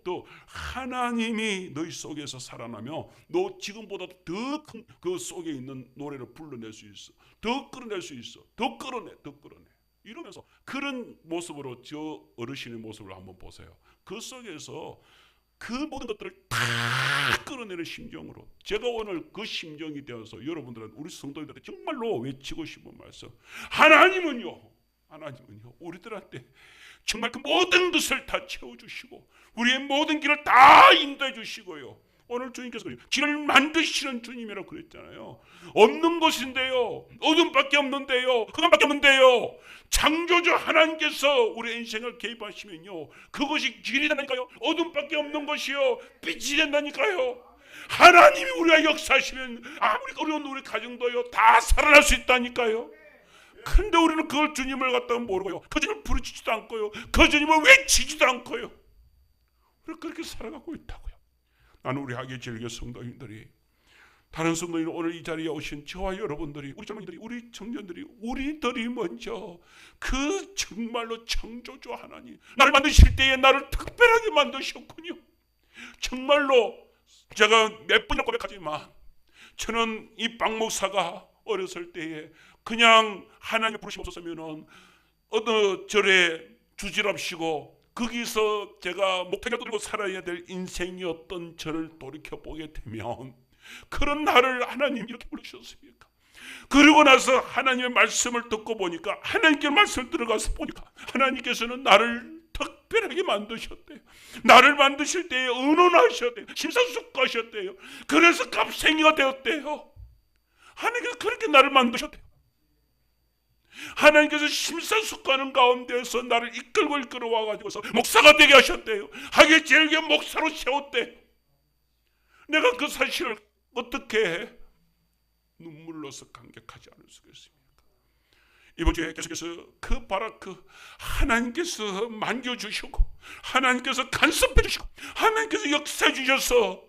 더 하나님이 너희 속에서 살아나며 너 지금보다 더 큰 그 속에 있는 노래를 불러낼 수 있어. 더 끌어낼 수 있어. 더 끌어내. 이러면서 그런 모습으로 저 어르신의 모습을 한번 보세요. 그 속에서 그 모든 것들을 다 끌어내는 심정으로 제가 오늘 그 심정이 되어서 여러분들은 우리 성도님들한테 정말로 외치고 싶은 말씀. 하나님은요 우리들한테 정말 그 모든 것을 다 채워주시고 우리의 모든 길을 다 인도해 주시고요. 오늘 주님께서 길을 만드시는 주님이라고 그랬잖아요. 없는 것인데요. 어둠밖에 없는데요. 흑암밖에 없는데요. 창조주 하나님께서 우리 인생을 개입하시면요. 그것이 길이 된다니까요. 어둠밖에 없는 것이요. 빛이 된다니까요. 하나님이 우리가 역사하시면 아무리 어려운 우리 가정도요. 다 살아날 수 있다니까요. 근데 우리는 그걸 주님을 갖다가 모르고요. 그 주님을 부르짖지도 않고요. 그 주님을 외치지도 않고요. 우리가 그렇게 살아가고 있다고요. 나는 우리 하계 질교 성도님들이 다른 성도님 오늘 이 자리에 오신 저와 여러분들이 우리 젊은이들이 우리 청년들이 우리들이 먼저 그 정말로 창조주 하나님 나를 만드실 때에 나를 특별하게 만드셨군요. 정말로 제가 몇 번이나 고백하지만 저는 이 박 목사가 어렸을 때에 그냥 하나님 부르심 없었으면은 어느 절에 주지랍시고 거기서 제가 목탁을 들고 살아야 될 인생이었던 저를 돌이켜보게 되면 그런 나를 하나님 이렇게 부르셨습니까? 그러고 나서 하나님의 말씀을 듣고 보니까 하나님께 말씀을 들어가서 보니까 하나님께서는 나를 특별하게 만드셨대요. 나를 만드실 때에 의논하셨대요. 심사숙고하셨대요. 그래서 값생이가 되었대요. 하나님께서 그렇게 나를 만드셨대요. 하나님께서 심사숙고하는 가운데서 나를 이끌고 와가지고서 목사가 되게 하셨대요. 하길 제일교 목사로 세웠대요. 내가 그 사실을 어떻게 눈물로서 감격하지 않을 수가 있습니까? 이번 주에 계속해서 그 바라크 하나님께서 만져주시고 하나님께서 간섭해 주시고 하나님께서 역사해 주셔서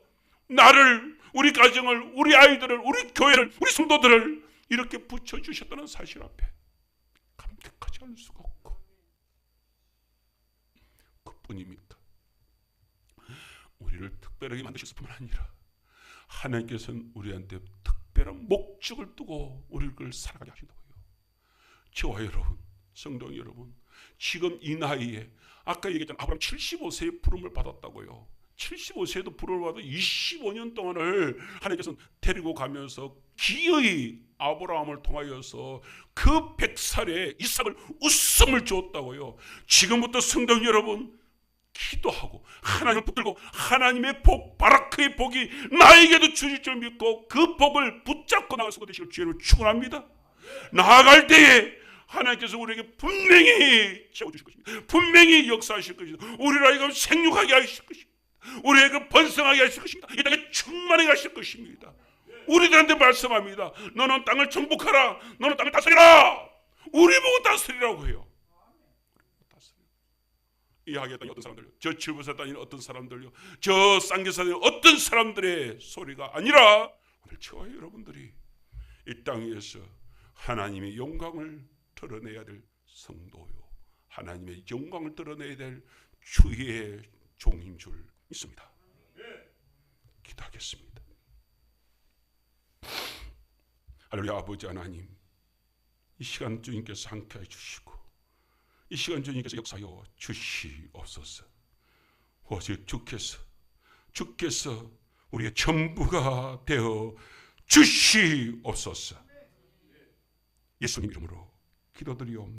나를, 우리 가정을, 우리 아이들을, 우리 교회를, 우리 성도들을 이렇게 붙여주셨다는 사실 앞에 감격하지 않을 수가 없고, 그뿐입니까? 우리를 특별하게 만드셨을 뿐만 아니라 하나님께서는 우리한테 특별한 목적을 두고 우리를 살아가게 하신다고요. 저와 여러분, 성도 여러분, 지금 이 나이에 아까 얘기했잖아요. 아브라함 75세에 부름을 받았다고요. 75세에도 부름을 받아 25년 동안을 하나님께서는 데리고 가면서 기어이 아브라함을 통하여서 그 100살에 이삭을 웃음을 주었다고요. 지금부터 성도 여러분, 기도하고 하나님을 붙들고 하나님의 복, 바라크의 복이 나에게도 주실 줄 믿고 그 복을 붙잡고 나갈 수 되시길 주님을 축원합니다. 나아갈 때에 하나님께서 우리에게 분명히 채워주실 것입니다. 분명히 역사하실 것입니다. 우리를 하여금 생육하게 하실 것입니다. 우리에게 번성하게 하실 것입니다. 이 땅에 충만하게 하실 것입니다. 우리들한테 말씀합니다. 너는 땅을 정복하라. 너는 땅을 다스리라. 우리 보고 다스리라고 해요. 이 하게 땅에 어떤 사람들요, 저 칠부사 땅에 어떤 사람들요, 저 쌍계산에 어떤 사람들의 소리가 아니라 오늘 저와 여러분들이 이 땅에서 하나님의 영광을 드러내야 될 성도요, 하나님의 영광을 드러내야 될 주의 종인 줄 믿습니다. 기도하겠습니다. 할렐루야. 아버지 하나님, 이 시간 주님께서 함께해 주시고 이 시간 주님께서 역사하여 주시옵소서. 오직 주께서 우리의 전부가 되어 주시옵소서. 예수님 이름으로 기도드리옵나이다.